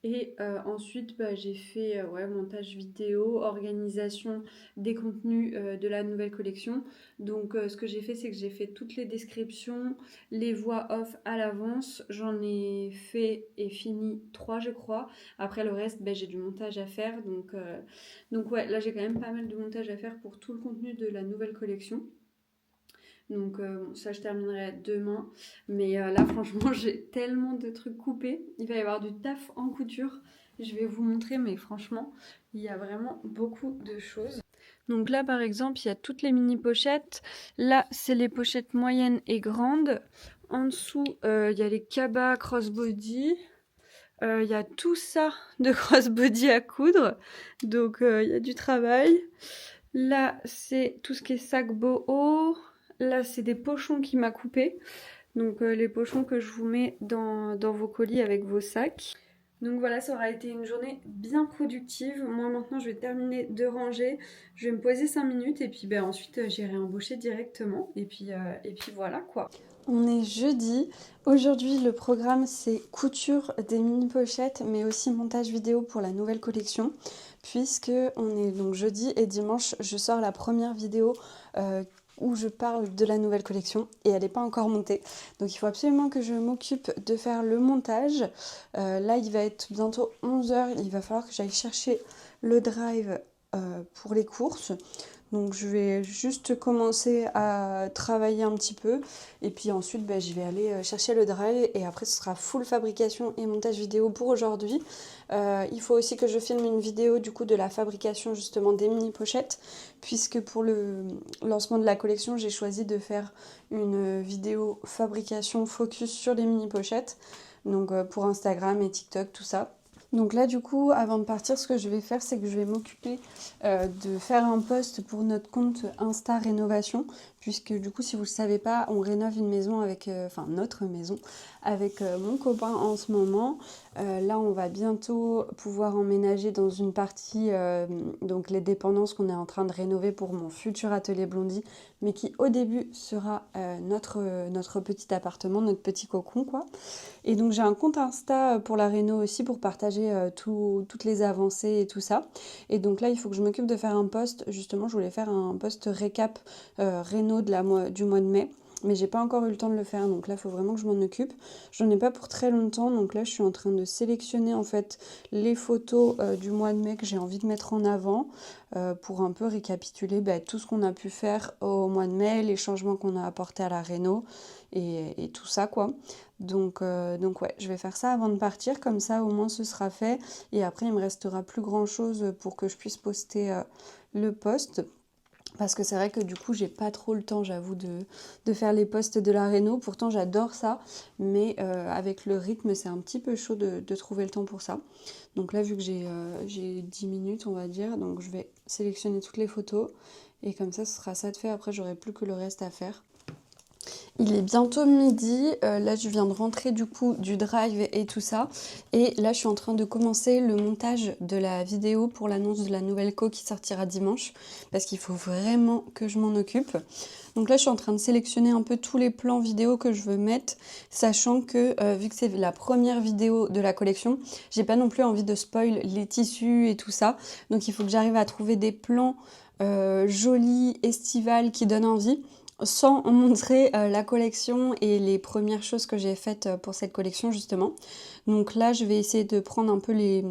Et ensuite, j'ai fait montage vidéo, organisation des contenus de la nouvelle collection. Donc, ce que j'ai fait, c'est que j'ai fait toutes les descriptions, les voix off à l'avance. J'en ai fait et fini 3, je crois. Après, le reste, j'ai du montage à faire. Donc ouais, là, j'ai quand même pas mal de montage à faire pour tout le contenu de la nouvelle collection. Donc ça je terminerai demain. Mais là franchement j'ai tellement de trucs coupés. Il va y avoir du taf en couture. Je vais vous montrer mais franchement il y a vraiment beaucoup de choses. Donc là par exemple il y a toutes les mini pochettes. Là c'est les pochettes moyennes et grandes. En dessous il y a les cabas crossbody. Il y a tout ça de crossbody à coudre. Donc il y a du travail. Là c'est tout ce qui est sac boho. Là, c'est des pochons qu'il m'a coupés. Donc, les pochons que je vous mets dans vos colis avec vos sacs. Donc voilà, ça aura été une journée bien productive. Moi, maintenant, je vais terminer de ranger. Je vais me poser 5 minutes et puis ensuite, j'irai embaucher directement. Et puis voilà quoi. On est jeudi. Aujourd'hui, le programme, c'est couture des mini-pochettes, mais aussi montage vidéo pour la nouvelle collection. Puisque on est donc jeudi et dimanche, je sors la première vidéo où je parle de la nouvelle collection et elle n'est pas encore montée. Donc il faut absolument que je m'occupe de faire le montage. Là il va être bientôt 11h, il va falloir que j'aille chercher le drive pour les courses. Donc je vais juste commencer à travailler un petit peu et puis ensuite je vais aller chercher le drive et après ce sera full fabrication et montage vidéo pour aujourd'hui. Il faut aussi que je filme une vidéo du coup de la fabrication justement des mini pochettes puisque pour le lancement de la collection j'ai choisi de faire une vidéo fabrication focus sur les mini pochettes, donc pour Instagram et TikTok tout ça. Donc là du coup avant de partir ce que je vais faire c'est que je vais m'occuper de faire un post pour notre compte Insta Rénovation puisque du coup si vous ne le savez pas on rénove une maison avec, notre maison avec mon copain en ce moment. Là on va bientôt pouvoir emménager dans une partie donc les dépendances qu'on est en train de rénover pour mon futur atelier Blondie mais qui au début sera notre petit appartement, notre petit cocon quoi. Et donc j'ai un compte Insta pour la réno aussi pour partager toutes les avancées et tout ça. Et donc là il faut que je m'occupe de faire un post. Justement je voulais faire un post récap réno du mois de mai. Mais j'ai pas encore eu le temps de le faire, donc là il faut vraiment que je m'en occupe. J'en ai pas pour très longtemps, donc là je suis en train de sélectionner en fait les photos du mois de mai que j'ai envie de mettre en avant pour un peu récapituler tout ce qu'on a pu faire au mois de mai, les changements qu'on a apportés à la réno et tout ça quoi. Donc ouais, je vais faire ça avant de partir, comme ça au moins ce sera fait. Et après il me restera plus grand chose pour que je puisse poster le post. Parce que c'est vrai que du coup j'ai pas trop le temps j'avoue de faire les posts de la réno. Pourtant j'adore ça, mais avec le rythme c'est un petit peu chaud de trouver le temps pour ça. Donc là vu que j'ai 10 minutes on va dire, donc je vais sélectionner toutes les photos. Et comme ça ce sera ça de fait, après j'aurai plus que le reste à faire. Il est bientôt midi, là je viens de rentrer du coup du drive et tout ça. Et là je suis en train de commencer le montage de la vidéo pour l'annonce de la nouvelle co qui sortira dimanche. Parce qu'il faut vraiment que je m'en occupe. Donc là je suis en train de sélectionner un peu tous les plans vidéo que je veux mettre. Sachant que vu que c'est la première vidéo de la collection, j'ai pas non plus envie de spoil les tissus et tout ça. Donc il faut que j'arrive à trouver des plans jolis, estivales qui donnent envie, sans montrer la collection et les premières choses que j'ai faites pour cette collection justement. Donc là je vais essayer de prendre un peu les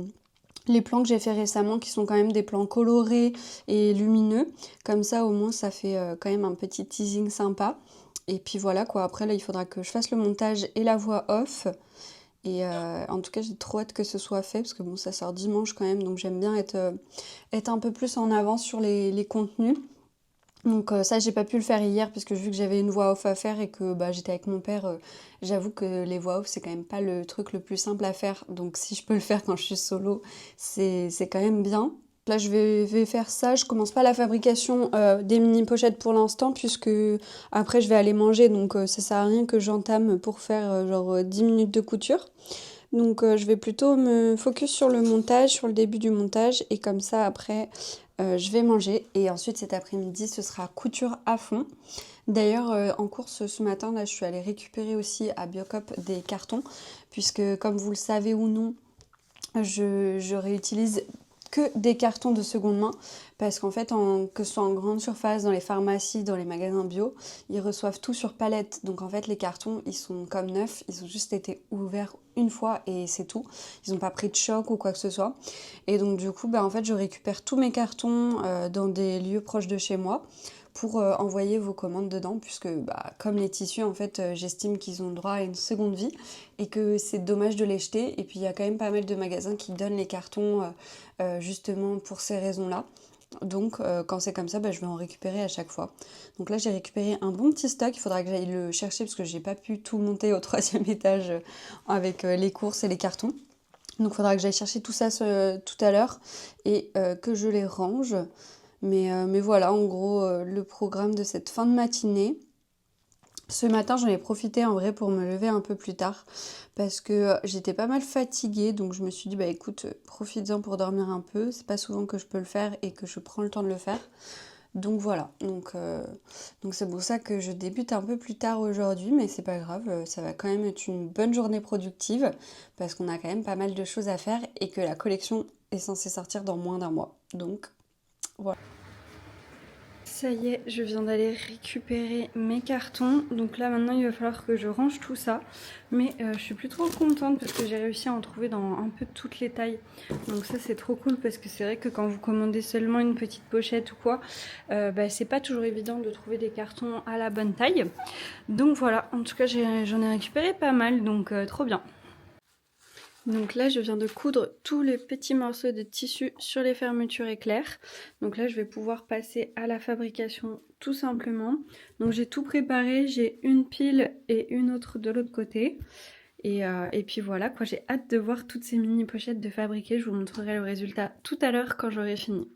plans que j'ai fait récemment qui sont quand même des plans colorés et lumineux. Comme ça au moins ça fait quand même un petit teasing sympa. Et puis voilà quoi, après là il faudra que je fasse le montage et la voix off. Et en tout cas j'ai trop hâte que ce soit fait parce que bon ça sort dimanche quand même, donc j'aime bien être un peu plus en avance sur les contenus. Donc ça j'ai pas pu le faire hier parce que vu que j'avais une voix off à faire et que j'étais avec mon père, j'avoue que les voix off c'est quand même pas le truc le plus simple à faire. Donc si je peux le faire quand je suis solo, c'est quand même bien. Là je vais faire ça, je commence pas la fabrication des mini pochettes pour l'instant puisque après je vais aller manger, donc ça sert à rien que j'entame pour faire genre 10 minutes de couture. Donc je vais plutôt me focus sur le montage, sur le début du montage et comme ça après je vais manger et ensuite cet après-midi ce sera couture à fond. D'ailleurs en course ce matin là je suis allée récupérer aussi à Biocop des cartons puisque comme vous le savez ou non je réutilise que des cartons de seconde main parce qu'en fait que ce soit en grande surface, dans les pharmacies, dans les magasins bio, ils reçoivent tout sur palette. Donc en fait les cartons ils sont comme neufs, ils ont juste été ouverts une fois et c'est tout. Ils n'ont pas pris de choc ou quoi que ce soit. Et donc du coup en fait je récupère tous mes cartons dans des lieux proches de chez moi pour envoyer vos commandes dedans puisque comme les tissus en fait j'estime qu'ils ont le droit à une seconde vie et que c'est dommage de les jeter. Et puis il y a quand même pas mal de magasins qui donnent les cartons justement pour ces raisons là. Donc quand c'est comme ça je vais en récupérer à chaque fois. Donc là j'ai récupéré un bon petit stock, il faudra que j'aille le chercher parce que j'ai pas pu tout monter au 3e étage avec les courses et les cartons. Donc il faudra que j'aille chercher tout ça tout à l'heure et que je les range. Mais voilà, en gros, le programme de cette fin de matinée. Ce matin, j'en ai profité en vrai pour me lever un peu plus tard parce que j'étais pas mal fatiguée. Donc je me suis dit, écoute, profites-en pour dormir un peu. C'est pas souvent que je peux le faire et que je prends le temps de le faire. Donc voilà, donc c'est pour ça que je débute un peu plus tard aujourd'hui, mais c'est pas grave, ça va quand même être une bonne journée productive parce qu'on a quand même pas mal de choses à faire et que la collection est censée sortir dans moins d'un mois. Donc voilà. Ça y est, je viens d'aller récupérer mes cartons. Donc là maintenant il va falloir que je range tout ça. Mais je suis plus trop contente parce que j'ai réussi à en trouver dans un peu toutes les tailles. Donc ça c'est trop cool parce que c'est vrai que quand vous commandez seulement une petite pochette ou quoi, c'est pas toujours évident de trouver des cartons à la bonne taille. Donc voilà, en tout cas j'en ai récupéré pas mal, donc trop bien. Donc là je viens de coudre tous les petits morceaux de tissu sur les fermetures éclairs. Donc là je vais pouvoir passer à la fabrication tout simplement. Donc j'ai tout préparé, j'ai une pile et une autre de l'autre côté. Et puis voilà quoi, j'ai hâte de voir toutes ces mini pochettes de fabriquer. Je vous montrerai le résultat tout à l'heure quand j'aurai fini.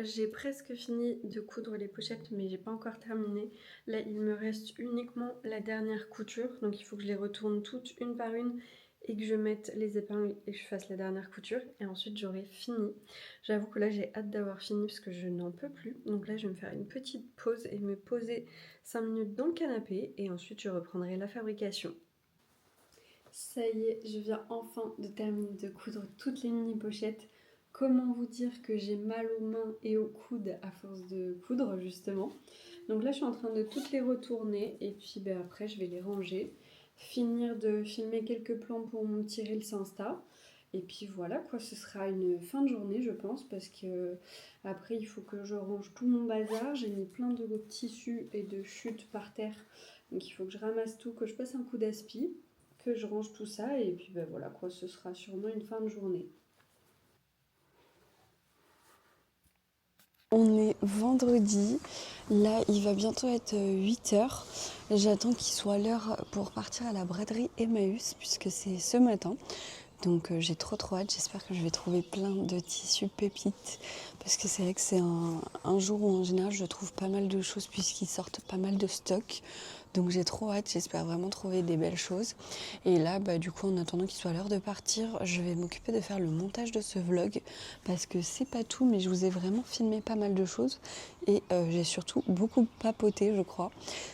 J'ai presque fini de coudre les pochettes mais j'ai pas encore terminé. Là il me reste uniquement la dernière couture, donc il faut que je les retourne toutes une par une et que je mette les épingles et que je fasse la dernière couture et ensuite j'aurai fini. J'avoue que là j'ai hâte d'avoir fini parce que je n'en peux plus, donc là je vais me faire une petite pause et me poser 5 minutes dans le canapé et ensuite je reprendrai la fabrication. Ça y est, je viens enfin de terminer de coudre toutes les mini pochettes. Comment vous dire que j'ai mal aux mains et aux coudes à force de coudre justement. Donc là je suis en train de toutes les retourner et puis après je vais les ranger. Finir de filmer quelques plans pour mon petit Reels Insta. Et puis voilà quoi, ce sera une fin de journée je pense parce que après il faut que je range tout mon bazar. J'ai mis plein de tissus et de chutes par terre. Donc il faut que je ramasse tout, que je passe un coup d'aspi, que je range tout ça et puis voilà quoi, ce sera sûrement une fin de journée. On est vendredi, là il va bientôt être 8h, j'attends qu'il soit l'heure pour partir à la braderie Emmaüs puisque c'est ce matin. Donc j'ai trop hâte, j'espère que je vais trouver plein de tissus pépites parce que c'est vrai que c'est un jour où en général je trouve pas mal de choses puisqu'ils sortent pas mal de stock. Donc j'ai trop hâte, j'espère vraiment trouver des belles choses. Et là du coup en attendant qu'il soit l'heure de partir, je vais m'occuper de faire le montage de ce vlog parce que c'est pas tout mais je vous ai vraiment filmé pas mal de choses et j'ai surtout beaucoup papoté je crois.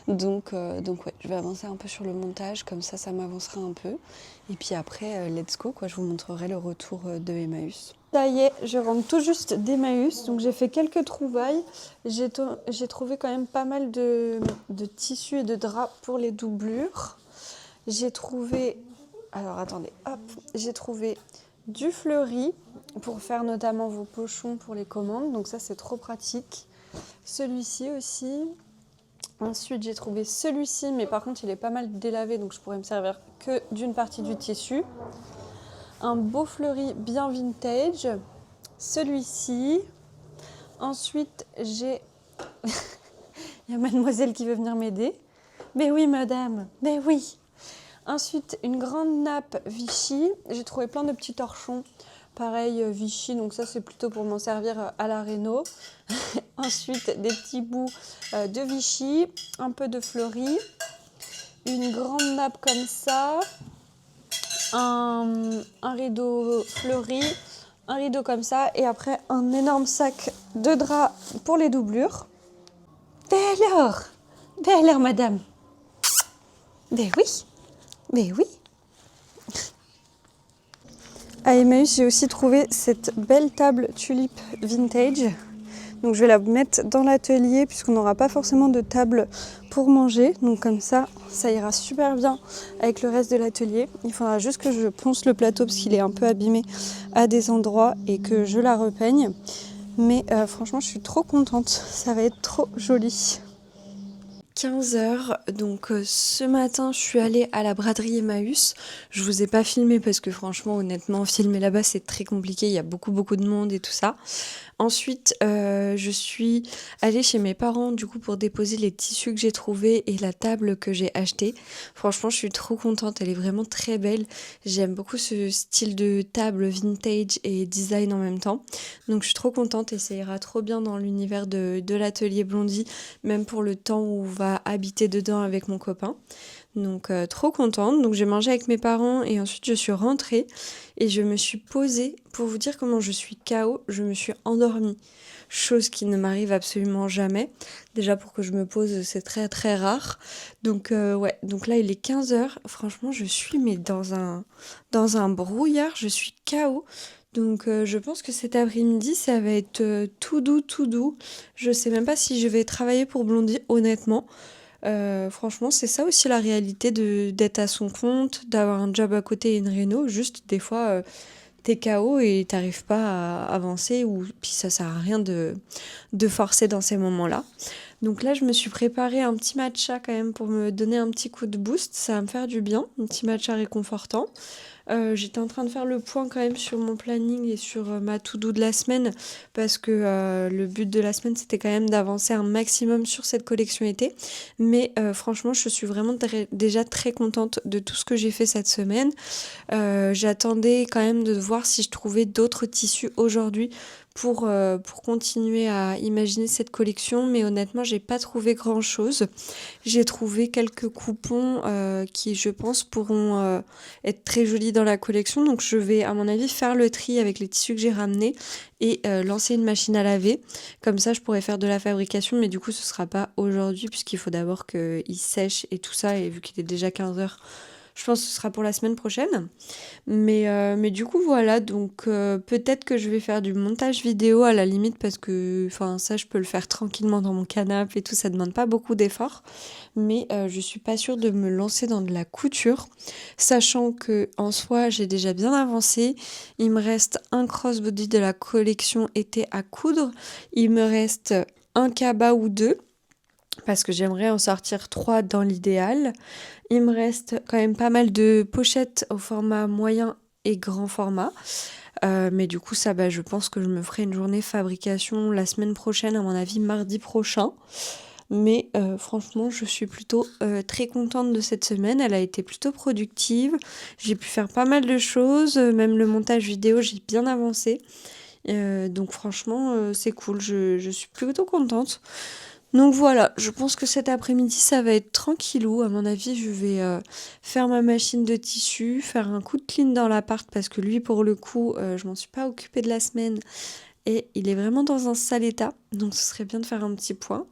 Donc ouais, je vais avancer un peu sur le montage, comme ça m'avancera un peu. Et puis après, let's go, quoi, je vous montrerai le retour de Emmaüs. Ça y est, je rentre tout juste d'Emmaüs, donc j'ai fait quelques trouvailles. J'ai trouvé quand même pas mal de tissus et de draps pour les doublures. J'ai trouvé, alors attendez, hop, j'ai trouvé du fleuri pour faire notamment vos pochons pour les commandes, donc ça c'est trop pratique. Celui-ci aussi. Ensuite, j'ai trouvé celui-ci, mais par contre, il est pas mal délavé, donc je pourrais me servir que d'une partie du tissu. Un beau fleuri bien vintage. Celui-ci. Ensuite, j'ai... Il y a mademoiselle qui veut venir m'aider. Mais oui, madame, mais oui. Ensuite, une grande nappe Vichy. J'ai trouvé plein de petits torchons. Pareil, Vichy, donc ça c'est plutôt pour m'en servir à la réno. Ensuite, des petits bouts de Vichy, un peu de fleuri, une grande nappe comme ça, un rideau fleuri, un rideau comme ça, et après un énorme sac de drap pour les doublures. Belle heure, madame. Ben oui. À Emmaüs, j'ai aussi trouvé cette belle table tulipe vintage. Donc je vais la mettre dans l'atelier puisqu'on n'aura pas forcément de table pour manger. Donc comme ça ira super bien avec le reste de l'atelier. Il faudra juste que je ponce le plateau parce qu'il est un peu abîmé à des endroits et que je la repeigne. Mais franchement, je suis trop contente. Ça va être trop joli. 15h, donc ce matin je suis allée à la braderie Emmaüs. Je vous ai pas filmé parce que franchement honnêtement filmer là-bas c'est très compliqué, il y a beaucoup de monde et tout ça. Ensuite je suis allée chez mes parents du coup pour déposer les tissus que j'ai trouvés et la table que j'ai achetée. Franchement je suis trop contente, elle est vraiment très belle. J'aime beaucoup ce style de table vintage et design en même temps. Donc je suis trop contente et ça ira trop bien dans l'univers de l'atelier Blondie, même pour le temps où on va habiter dedans avec mon copain. Donc trop contente. Donc j'ai mangé avec mes parents et ensuite je suis rentrée et je me suis posée pour vous dire comment je suis KO. Je me suis endormie, chose qui ne m'arrive absolument jamais. Déjà pour que je me pose, c'est très très rare. Donc ouais, donc là il est 15 h. Franchement, je suis mais dans un brouillard, je suis KO. Donc je pense que cet après-midi, ça va être tout doux, tout doux. Je sais même pas si je vais travailler pour Blondie, honnêtement. Franchement, c'est ça aussi la réalité d'être à son compte, d'avoir un job à côté et une réno. Juste des fois, t'es KO et t'arrives pas à avancer ou puis ça sert à rien de forcer dans ces moments-là. Donc là, je me suis préparé un petit matcha quand même pour me donner un petit coup de boost. Ça va me faire du bien, un petit matcha réconfortant. J'étais en train de faire le point quand même sur mon planning et sur ma to-do de la semaine parce que le but de la semaine c'était quand même d'avancer un maximum sur cette collection été. Mais franchement, je suis vraiment déjà très contente de tout ce que j'ai fait cette semaine. J'attendais quand même de voir si je trouvais d'autres tissus aujourd'hui pour continuer à imaginer cette collection, mais honnêtement, j'ai pas trouvé grand-chose. J'ai trouvé quelques coupons qui, je pense, pourront être très jolis dans la collection. Donc, je vais, à mon avis, faire le tri avec les tissus que j'ai ramenés et lancer une machine à laver. Comme ça, je pourrais faire de la fabrication, mais du coup, ce sera pas aujourd'hui puisqu'il faut d'abord qu'il sèche et tout ça. Et vu qu'il est déjà 15 h, je pense que ce sera pour la semaine prochaine. Mais du coup, voilà. Donc, peut-être que je vais faire du montage vidéo à la limite parce que ça, je peux le faire tranquillement dans mon canapé et tout. Ça demande pas beaucoup d'efforts. Mais je suis pas sûre de me lancer dans de la couture. Sachant que en soi, j'ai déjà bien avancé. Il me reste un crossbody de la collection été à coudre. Il me reste un cabas ou deux. Parce que j'aimerais en sortir 3 dans l'idéal. Il me reste quand même pas mal de pochettes au format moyen et grand format. Mais du coup, ça, je pense que je me ferai une journée fabrication la semaine prochaine, à mon avis, mardi prochain. Mais franchement, je suis plutôt très contente de cette semaine. Elle a été plutôt productive. J'ai pu faire pas mal de choses. Même le montage vidéo, j'ai bien avancé. Donc franchement, c'est cool. Je suis plutôt contente. Donc voilà, je pense que cet après-midi, ça va être tranquillou. À mon avis, je vais faire ma machine de tissu, faire un coup de clean dans l'appart parce que lui, pour le coup, je m'en suis pas occupée de la semaine et il est vraiment dans un sale état. Donc ce serait bien de faire un petit point.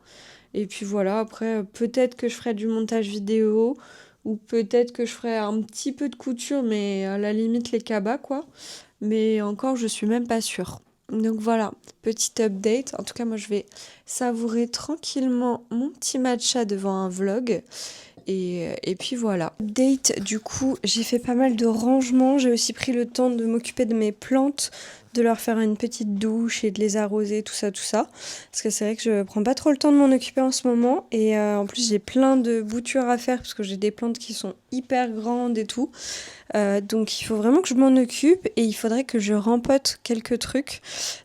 Et puis voilà, après, peut-être que je ferai du montage vidéo ou peut-être que je ferai un petit peu de couture, mais à la limite les cabas, quoi. Mais encore, je suis même pas sûre. Donc voilà, petite update. En tout cas, moi, je vais savourer tranquillement mon petit matcha devant un vlog. Et puis voilà. Update, du coup, j'ai fait pas mal de rangements. J'ai aussi pris le temps de m'occuper de mes plantes, de leur faire une petite douche et de les arroser, tout ça, tout ça. Parce que c'est vrai que je prends pas trop le temps de m'en occuper en ce moment. Et en plus, j'ai plein de boutures à faire parce que j'ai des plantes qui sont hyper grandes et tout. Donc il faut vraiment que je m'en occupe et il faudrait que je rempote quelques trucs,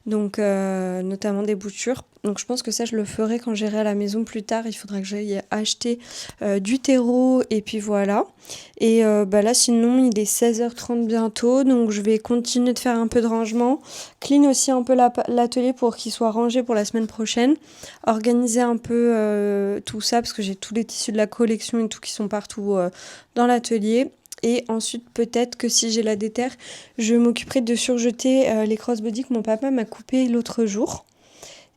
donc notamment des boutures. Donc je pense que ça je le ferai quand j'irai à la maison plus tard. Il faudra que j'aille acheter du terreau et puis voilà. Et là sinon il est 16h30 bientôt, donc je vais continuer de faire un peu de rangement, clean aussi un peu l'atelier pour qu'il soit rangé pour la semaine prochaine, organiser un peu tout ça parce que j'ai tous les tissus de la collection et tout qui sont partout dans l'atelier. Et ensuite, peut-être que si j'ai la déterre, je m'occuperai de surjeter les crossbody que mon papa m'a coupé l'autre jour.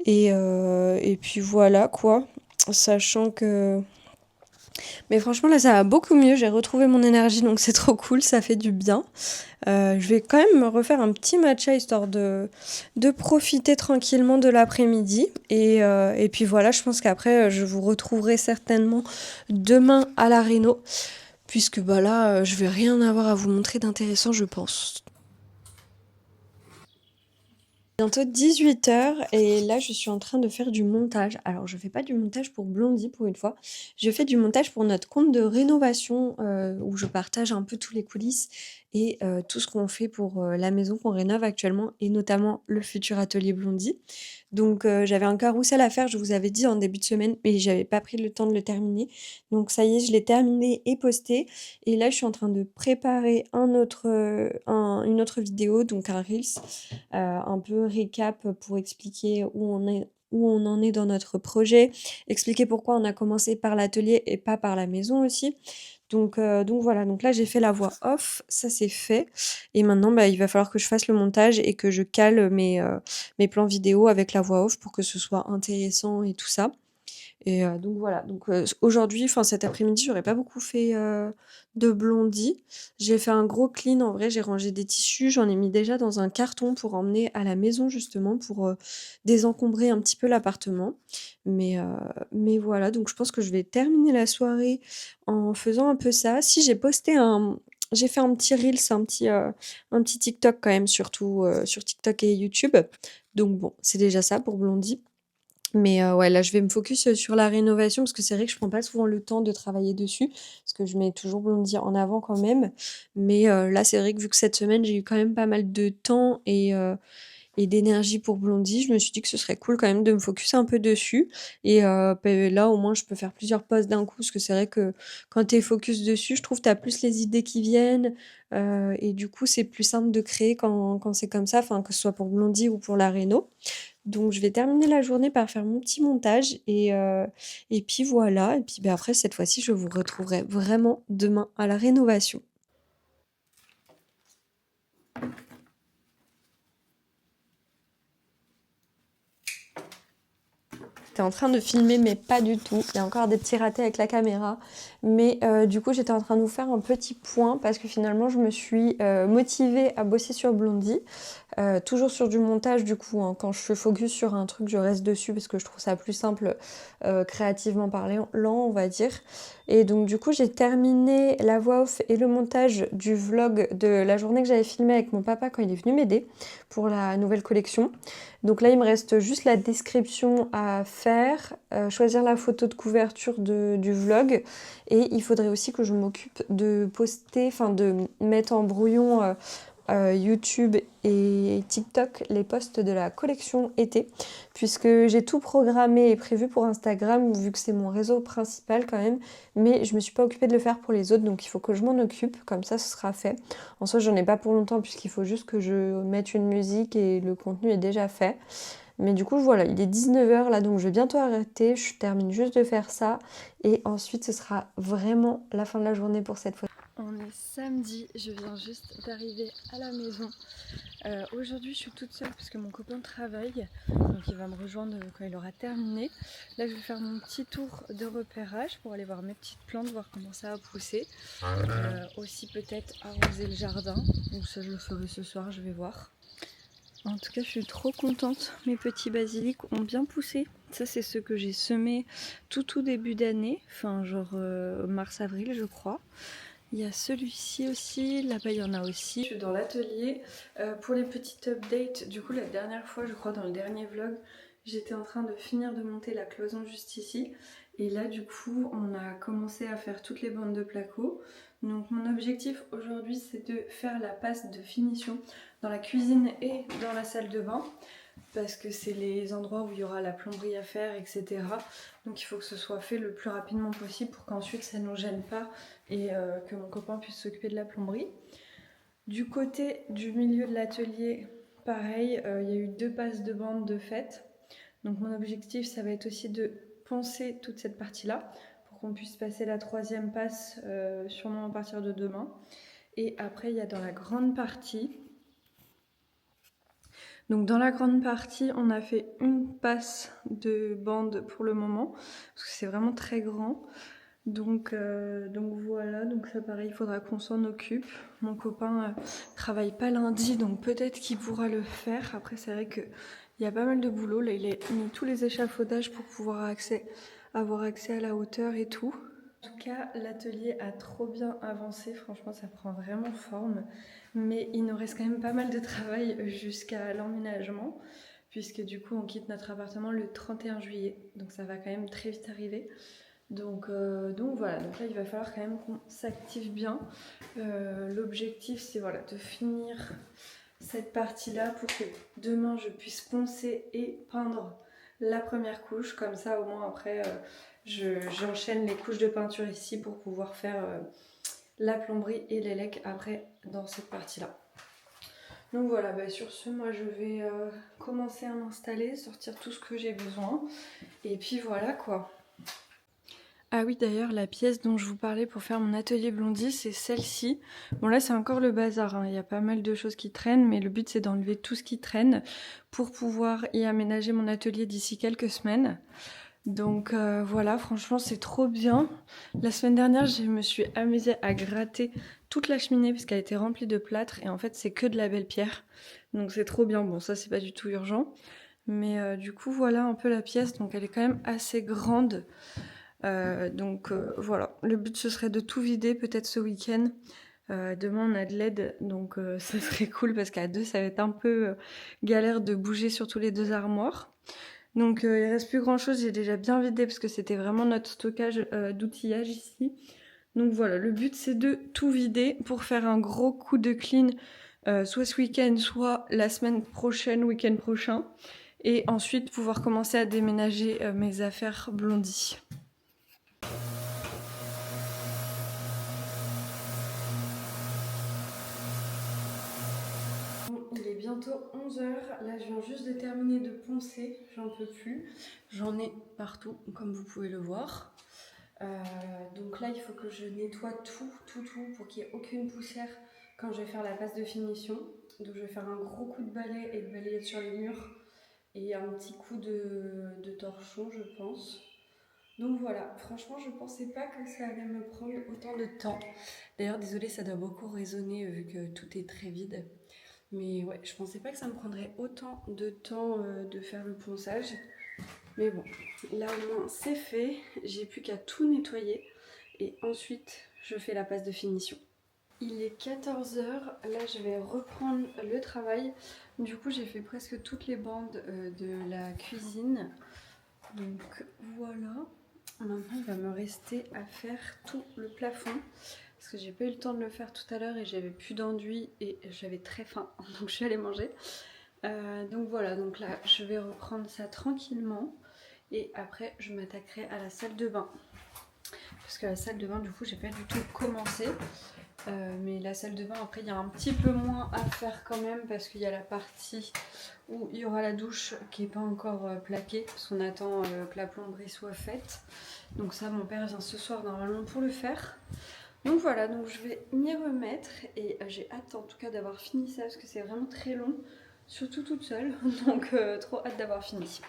Et puis voilà quoi. Sachant que... Mais franchement, là, ça va beaucoup mieux. J'ai retrouvé mon énergie, donc c'est trop cool. Ça fait du bien. Je vais quand même me refaire un petit matcha histoire de profiter tranquillement de l'après-midi. Et puis voilà, je pense qu'après, je vous retrouverai certainement demain à la réno. Puisque là, je vais rien avoir à vous montrer d'intéressant, je pense. Bientôt 18 h et là, je suis en train de faire du montage. Alors, je fais pas du montage pour Blondie pour une fois. Je fais du montage pour notre compte de rénovation où je partage un peu tous les coulisses et tout ce qu'on fait pour la maison qu'on rénove actuellement et notamment le futur atelier Blondie. Donc, j'avais un carrousel à faire, je vous avais dit en début de semaine, mais j'avais pas pris le temps de le terminer. Donc, ça y est, je l'ai terminé et posté. Et là, je suis en train de préparer une autre vidéo, donc un Reels, un peu récap pour expliquer où on en est dans notre projet, expliquer pourquoi on a commencé par l'atelier et pas par la maison aussi. Donc voilà, donc là j'ai fait la voix off, ça c'est fait. Et maintenant il va falloir que je fasse le montage et que je cale mes plans vidéo avec la voix off pour que ce soit intéressant et tout ça. Et donc voilà, donc aujourd'hui, enfin cet après-midi, j'aurais pas beaucoup fait de blondie. J'ai fait un gros clean en vrai, j'ai rangé des tissus, j'en ai mis déjà dans un carton pour emmener à la maison justement pour désencombrer un petit peu l'appartement. Mais voilà, donc je pense que je vais terminer la soirée en faisant un peu ça. Si j'ai fait un petit Reels, un petit TikTok quand même, surtout sur TikTok et YouTube. Donc bon, c'est déjà ça pour Blondie. Mais ouais, là, je vais me focus, sur la rénovation parce que c'est vrai que je prends pas souvent le temps de travailler dessus, parce que je mets toujours Blondie en avant quand même. Mais là, c'est vrai que vu que cette semaine, j'ai eu quand même pas mal de temps et d'énergie pour Blondie, je me suis dit que ce serait cool quand même de me focus un peu dessus. Et là, au moins, je peux faire plusieurs posts d'un coup, parce que c'est vrai que quand tu es focus dessus, je trouve que tu as plus les idées qui viennent, et du coup, c'est plus simple de créer quand c'est comme ça, enfin, que ce soit pour Blondie ou pour la réno. Donc je vais terminer la journée par faire mon petit montage et puis voilà. Et puis après, cette fois-ci, je vous retrouverai vraiment demain à la rénovation. J'étais en train de filmer, mais pas du tout. Il y a encore des petits ratés avec la caméra. Mais du coup, j'étais en train de vous faire un petit point parce que finalement, je me suis motivée à bosser sur Blondie. Toujours sur du montage du coup, hein. Quand je suis focus sur un truc, je reste dessus parce que je trouve ça plus simple créativement parlant, on va dire. Et donc du coup, j'ai terminé la voix off et le montage du vlog de la journée que j'avais filmé avec mon papa quand il est venu m'aider pour la nouvelle collection. Donc là, il me reste juste la description à faire, choisir la photo de couverture du vlog, et il faudrait aussi que je m'occupe de poster, enfin de mettre en brouillon YouTube et TikTok les posts de la collection été, puisque j'ai tout programmé et prévu pour Instagram vu que c'est mon réseau principal quand même, mais je me suis pas occupée de le faire pour les autres, donc il faut que je m'en occupe, comme ça ce sera fait. En soi j'en ai pas pour longtemps puisqu'il faut juste que je mette une musique et le contenu est déjà fait. Mais du coup voilà, il est 19h là, donc je vais bientôt arrêter, je termine juste de faire ça et ensuite ce sera vraiment la fin de la journée pour cette fois. On est samedi, je viens juste d'arriver à la maison. Aujourd'hui je suis toute seule parce que mon copain travaille, donc il va me rejoindre quand il aura terminé. Là je vais faire mon petit tour de repérage pour aller voir mes petites plantes, voir comment ça a poussé. Aussi peut-être arroser le jardin, donc ça je le ferai ce soir, je vais voir. En tout cas je suis trop contente, mes petits basilics ont bien poussé. Ça c'est ceux que j'ai semés tout début d'année, enfin genre mars-avril je crois. Il y a celui-ci aussi, là-bas il y en a aussi. Je suis dans l'atelier pour les petites updates. Du coup la dernière fois, je crois dans le dernier vlog, j'étais en train de finir de monter la cloison juste ici. Et là du coup on a commencé à faire toutes les bandes de placo. Donc mon objectif aujourd'hui c'est de faire la passe de finition dans la cuisine et dans la salle de bain, parce que c'est les endroits où il y aura la plomberie à faire, etc. Donc il faut que ce soit fait le plus rapidement possible pour qu'ensuite ça ne nous gêne pas et que mon copain puisse s'occuper de la plomberie. Du côté du milieu de l'atelier, pareil, il y a eu 2 passes de bande de fête. Donc mon objectif ça va être aussi de poncer toute cette partie-là pour qu'on puisse passer la 3e passe sûrement à partir de demain. Et après il y a dans la grande partie... Donc dans la grande partie, on a fait une passe de bande pour le moment, parce que c'est vraiment très grand. Donc voilà, donc ça pareil, il faudra qu'on s'en occupe. Mon copain travaille pas lundi, donc peut-être qu'il pourra le faire. Après c'est vrai qu'il y a pas mal de boulot. Là il a mis tous les échafaudages pour pouvoir avoir accès à la hauteur et tout. En tout cas, l'atelier a trop bien avancé, franchement ça prend vraiment forme. Mais il nous reste quand même pas mal de travail jusqu'à l'emménagement, puisque du coup on quitte notre appartement le 31 juillet, donc ça va quand même très vite arriver. Donc voilà, donc là il va falloir quand même qu'on s'active bien. L'objectif c'est voilà, de finir cette partie-là pour que demain je puisse poncer et peindre la première couche, comme ça au moins après j'enchaîne les couches de peinture ici pour pouvoir faire la plomberie et les lecs après dans cette partie-là. Donc voilà, bah sur ce, moi je vais commencer à m'installer, sortir tout ce que j'ai besoin. Et puis voilà quoi. Ah oui, d'ailleurs, la pièce dont je vous parlais pour faire mon atelier Blondie, c'est celle-ci. Bon, là, c'est encore le bazar, hein. Il y a pas mal de choses qui traînent, mais le but, c'est d'enlever tout ce qui traîne pour pouvoir y aménager mon atelier d'ici quelques semaines. Donc voilà, franchement, c'est trop bien. La semaine dernière, je me suis amusée à gratter toute la cheminée parce qu'elle était remplie de plâtre et en fait, c'est que de la belle pierre. Donc c'est trop bien. Bon, ça, c'est pas du tout urgent. Mais du coup, voilà un peu la pièce. Donc elle est quand même assez grande. Voilà, le but ce serait de tout vider peut-être ce week-end. Demain on a de l'aide, donc ça serait cool parce qu'à deux ça va être un peu galère de bouger sur tous les deux armoires. Donc il reste plus grand chose, j'ai déjà bien vidé parce que c'était vraiment notre stockage d'outillage ici. Donc voilà, le but c'est de tout vider pour faire un gros coup de clean soit ce week-end, soit la semaine prochaine, week-end prochain. Et ensuite pouvoir commencer à déménager mes affaires Blondie. Il est bientôt 11 h, là je viens juste de terminer de poncer, j'en peux plus. J'en ai partout, comme vous pouvez le voir. Donc là il faut que je nettoie tout pour qu'il n'y ait aucune poussière quand je vais faire la passe de finition. Donc je vais faire un gros coup de balai et de balayette sur les murs et un petit coup de torchon je pense. Donc voilà, franchement je pensais pas que ça allait me prendre autant de temps. D'ailleurs désolée, ça doit beaucoup résonner vu que tout est très vide. Mais ouais, je pensais pas que ça me prendrait autant de temps de faire le ponçage. Mais bon, là au moins c'est fait. J'ai plus qu'à tout nettoyer. Et ensuite, je fais la passe de finition. Il est 14 h. Là, je vais reprendre le travail. Du coup, j'ai fait presque toutes les bandes de la cuisine. Donc voilà. Maintenant, il va me rester à faire tout le plafond. Parce que j'ai pas eu le temps de le faire tout à l'heure et j'avais plus d'enduit et j'avais très faim, donc je suis allée manger. Donc voilà, donc là je vais reprendre ça tranquillement et après je m'attaquerai à la salle de bain. Parce que la salle de bain du coup j'ai pas du tout commencé. Mais la salle de bain après il y a un petit peu moins à faire quand même parce qu'il y a la partie où il y aura la douche qui n'est pas encore plaquée parce qu'on attend que la plomberie soit faite. Donc ça mon père vient ce soir normalement pour le faire. Donc voilà, donc je vais m'y remettre et j'ai hâte en tout cas d'avoir fini ça parce que c'est vraiment très long, surtout toute seule, donc trop hâte d'avoir fini.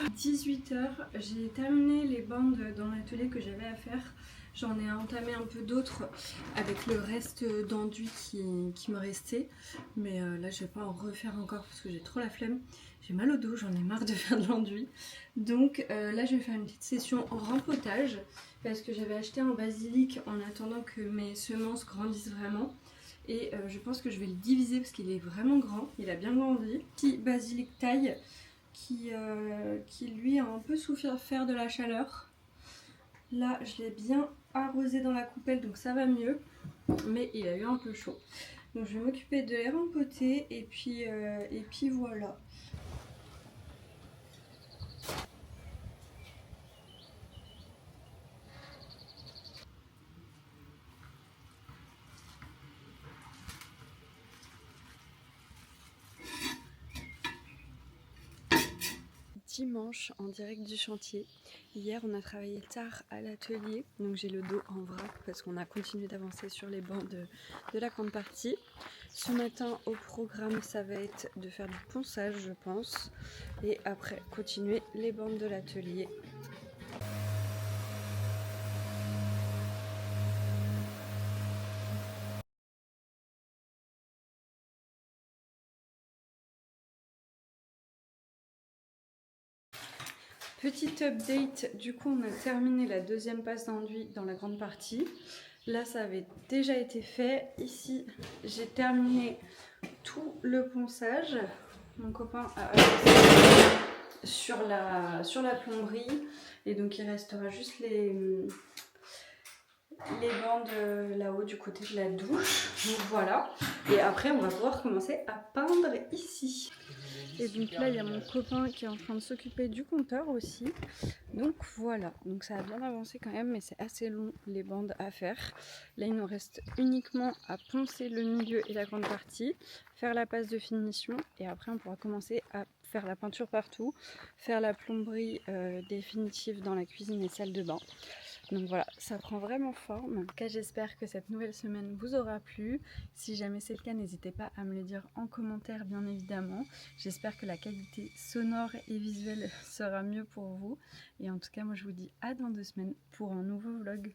À 18 h, j'ai terminé les bandes dans l'atelier que j'avais à faire. J'en ai entamé un peu d'autres avec le reste d'enduit qui me restait. Mais là je vais pas en refaire encore parce que j'ai trop la flemme. J'ai mal au dos, j'en ai marre de faire de l'enduit. Donc là je vais faire une petite session en rempotage parce que j'avais acheté un basilic en attendant que mes semences grandissent vraiment. Et je pense que je vais le diviser parce qu'il est vraiment grand, il a bien grandi. Petit basilic taille qui lui a un peu souffert de la chaleur. Là je l'ai bien arrosé dans la coupelle donc ça va mieux, mais il a eu un peu chaud. Donc je vais m'occuper de les rempoter et puis voilà. Dimanche en direct du chantier. Hier on a travaillé tard à l'atelier, donc j'ai le dos en vrac parce qu'on a continué d'avancer sur les bancs de la grande partie. Ce matin au programme ça va être de faire du ponçage je pense, et après continuer les bandes de l'atelier. Petite update, du coup on a terminé la deuxième passe d'enduit dans la grande partie. Là ça avait déjà été fait. Ici j'ai terminé tout le ponçage. Mon copain a avancé sur la plomberie et donc il restera juste les bandes là-haut du côté de la douche. Donc voilà. Et après, on va pouvoir commencer à peindre ici. Et donc là, il y a mon copain qui est en train de s'occuper du compteur aussi. Donc voilà, donc ça a bien avancé quand même, mais c'est assez long les bandes à faire. Là, il nous reste uniquement à poncer le milieu et la grande partie, faire la passe de finition, et après on pourra commencer à faire la peinture partout, faire la plomberie définitive dans la cuisine et salle de bain. Donc voilà, ça prend vraiment forme. En tout cas, j'espère que cette nouvelle semaine vous aura plu. Si jamais c'est le cas, n'hésitez pas à me le dire en commentaire, bien évidemment. J'espère que la qualité sonore et visuelle sera mieux pour vous. Et en tout cas, moi je vous dis à dans 2 semaines pour un nouveau vlog.